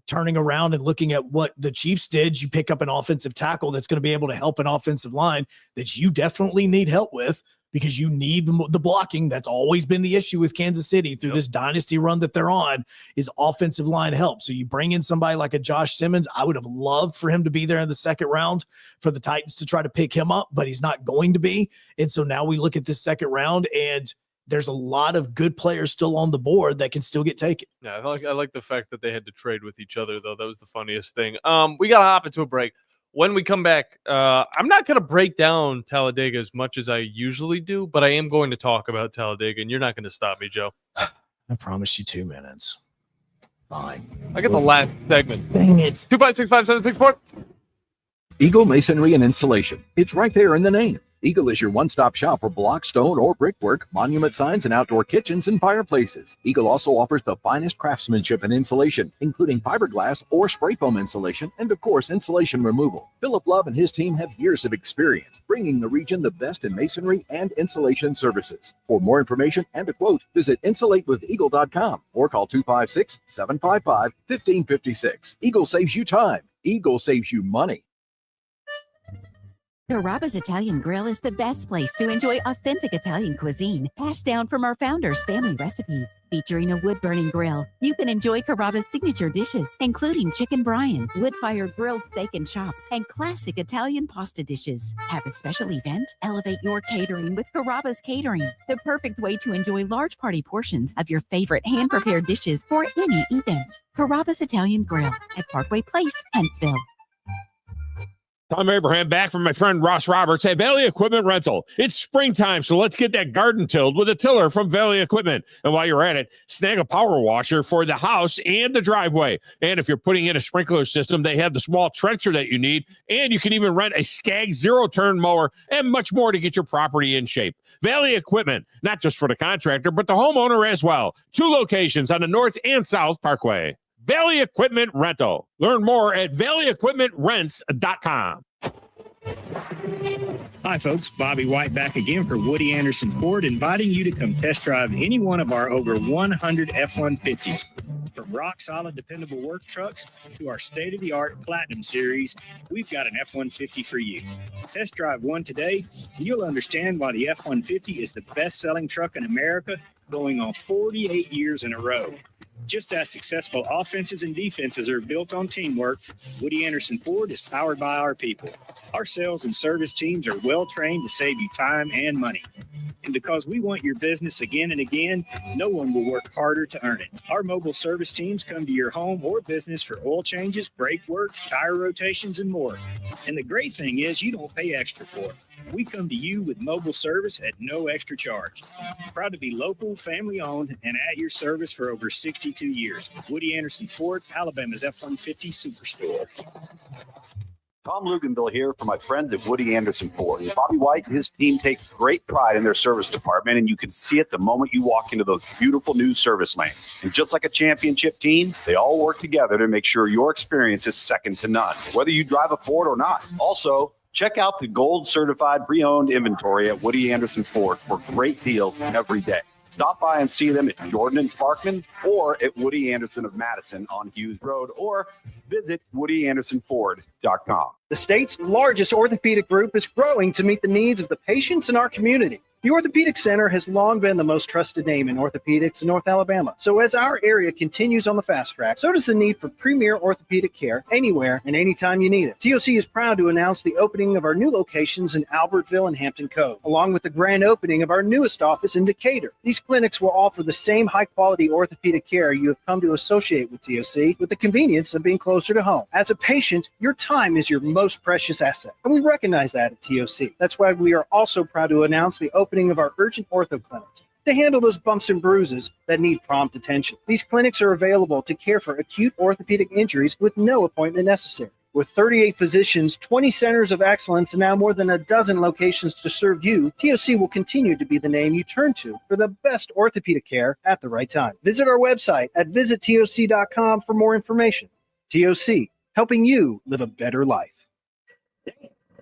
turning around and looking at what the Chiefs did. You pick up an offensive tackle that's going to be able to help an offensive line that you definitely need help with, because you need the blocking. That's always been the issue with Kansas City through this dynasty run that they're on, is offensive line help. So you bring in somebody like a Josh Simmons. I would have loved for him to be there in the 2nd round for the Titans to try to pick him up, but he's not going to be. And so now we look at this 2nd round, and there's a lot of good players still on the board that can still get taken. Yeah, I like the fact that they had to trade with each other, though. That was the funniest thing. We got to hop into a break. When we come back, I'm not going to break down Talladega as much as I usually do, but I am going to talk about Talladega, and you're not going to stop me, Joe. I promise you 2 minutes. Fine. I get the last segment. Dang it. 2565764. Eagle Masonry and Insulation. It's right there in the name. Eagle is your one-stop shop for block, stone, or brickwork, monument signs, and outdoor kitchens and fireplaces. Eagle also offers the finest craftsmanship and insulation, including fiberglass or spray foam insulation, and of course, insulation removal. Philip Love and his team have years of experience, bringing the region the best in masonry and insulation services. For more information and a quote, visit insulatewitheagle.com or call 256-755-1556. Eagle saves you time. Eagle saves you money. Carrabba's Italian Grill is the best place to enjoy authentic Italian cuisine, passed down from our founders' family recipes. Featuring a wood-burning grill, you can enjoy Carrabba's signature dishes, including chicken brine, wood-fired grilled steak and chops, and classic Italian pasta dishes. Have a special event? Elevate your catering with Carrabba's Catering, the perfect way to enjoy large party portions of your favorite hand-prepared dishes for any event. Carrabba's Italian Grill at Parkway Place, Huntsville. Tom Abraham back from my friend Ross Roberts at Valley Equipment Rental. It's springtime, so let's get that garden tilled with a tiller from Valley Equipment. And while you're at it, snag a power washer for the house and the driveway. And if you're putting in a sprinkler system, they have the small trencher that you need. And you can even rent a Skag zero-turn mower and much more to get your property in shape. Valley Equipment, not just for the contractor, but the homeowner as well. 2 locations on the North and South Parkway. Valley Equipment Rental. Learn more at valleyequipmentrents.com. Hi, folks. Bobby White back again for Woody Anderson Ford, inviting you to come test drive any one of our over 100 F-150s. From rock-solid, dependable work trucks to our state-of-the-art Platinum Series, we've got an F-150 for you. Test drive one today, and you'll understand why the F-150 is the best-selling truck in America, going on 48 years in a row. Just as successful offenses and defenses are built on teamwork, Woody Anderson Ford is powered by our people. Our sales and service teams are well trained to save you time and money. And because we want your business again and again, no one will work harder to earn it. Our mobile service teams come to your home or business for oil changes, brake work, tire rotations, and more. And the great thing is you don't pay extra for it. We come to you with mobile service at no extra charge. Proud to be local, family-owned, and at your service for over 62 years. Woody Anderson Ford, Alabama's F-150 Superstore. Tom Luganville here for my friends at Woody Anderson Ford. Bobby White and his team take great pride in their service department, and you can see it the moment you walk into those beautiful new service lanes. And just like a championship team, they all work together to make sure your experience is second to none, whether you drive a Ford or not. Also, check out the gold certified pre-owned inventory at Woody Anderson Ford for great deals every day. Stop by and see them at Jordan and Sparkman or at Woody Anderson of Madison on Hughes Road, or visit WoodyAndersonFord.com. The state's largest orthopedic group is growing to meet the needs of the patients in our community. The Orthopedic Center has long been the most trusted name in orthopedics in North Alabama. So as our area continues on the fast track, so does the need for premier orthopedic care anywhere and anytime you need it. TOC is proud to announce the opening of our new locations in Albertville and Hampton Cove, along with the grand opening of our newest office in Decatur. These clinics will offer the same high-quality orthopedic care you have come to associate with TOC, with the convenience of being closer to home. As a patient, your time is your most precious asset, and we recognize that at TOC. That's why we are also proud to announce the opening of our urgent ortho clinics to handle those bumps and bruises that need prompt attention. These clinics are available to care for acute orthopedic injuries with no appointment necessary. With 38 physicians, 20 centers of excellence, and now more than a dozen locations to serve you, TOC will continue to be the name you turn to for the best orthopedic care at the right time. Visit our website at visittoc.com for more information. TOC, helping you live a better life.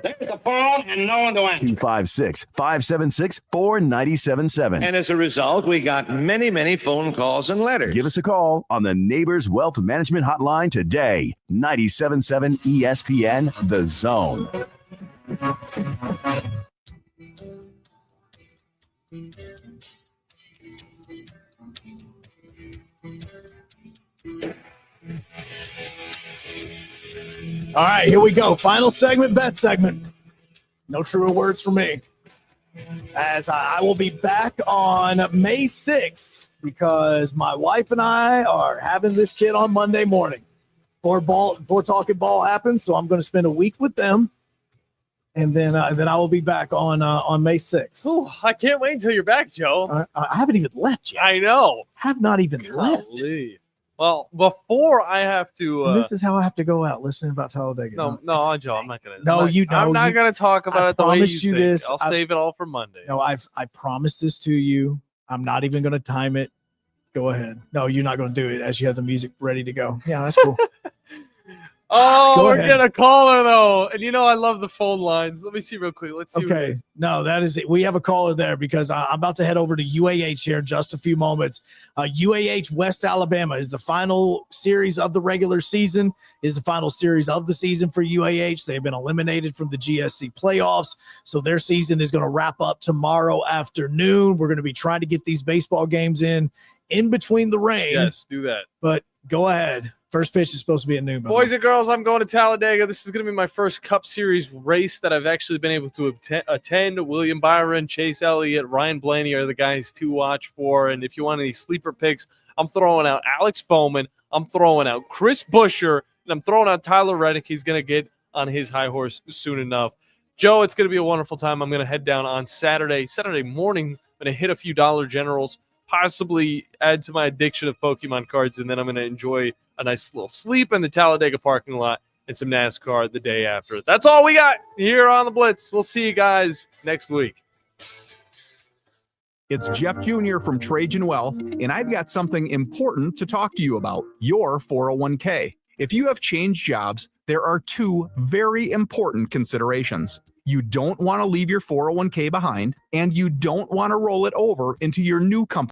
There's the phone and no one to answer. 256-576-4977. And as a result, we got many, many phone calls and letters. Give us a call on the Neighbors Wealth Management Hotline today. 97.7 ESPN, The Zone. All right, here we go. Final segment, bet segment. No truer words for me. As I will be back on May 6th because my wife and I are having this kid on Monday morning. Before Talking Ball happens, so I'm going to spend a week with them, and then I will be back on May 6th. Oh, I can't wait until you're back, Joe. I haven't even left yet. I know. Have not even left. Well, before I have to, this is how I have to go out listening about Talladega. No, Joe, I'm not gonna. I'm not gonna talk about it the way promise you think. this. I'll save it all for Monday. No, I promised this to you. I'm not even going to time it. Go ahead. No, you're not going to do it as you have the music ready to go. Yeah, that's cool. Oh, Go we're ahead. getting a caller though, and I love the phone lines. Let me see real quick. Let's see. who it Okay. is. No, that is it. We have a caller there because I'm about to head over to UAH here in just a few moments. UAH West Alabama is the final series of the regular season, is the final series of the season for UAH. They've been eliminated from the GSC playoffs, so their season is going to wrap up tomorrow afternoon. We're going to be trying to get these baseball games in between the rain. Yes, do that. But go ahead. First pitch is supposed to be at noon. Boys and girls, I'm going to Talladega. This is going to be my first Cup Series race that I've actually been able to attend. William Byron, Chase Elliott, Ryan Blaney are the guys to watch for. And if you want any sleeper picks, I'm throwing out Alex Bowman. I'm throwing out Chris Buescher. And I'm throwing out Tyler Reddick. He's going to get on his high horse soon enough. Joe, it's going to be a wonderful time. I'm going to head down on Saturday morning. I'm going to hit a few Dollar Generals, possibly add to my addiction of Pokemon cards, and then I'm going to enjoy a nice little sleep in the Talladega parking lot and some NASCAR the day after. That's all we got here on the Blitz. We'll see you guys next week. It's Jeff Jr. from Trajan Wealth, and I've got something important to talk to you about, your 401k. If you have changed jobs, there are two very important considerations. You don't want to leave your 401k behind, and you don't want to roll it over into your new company.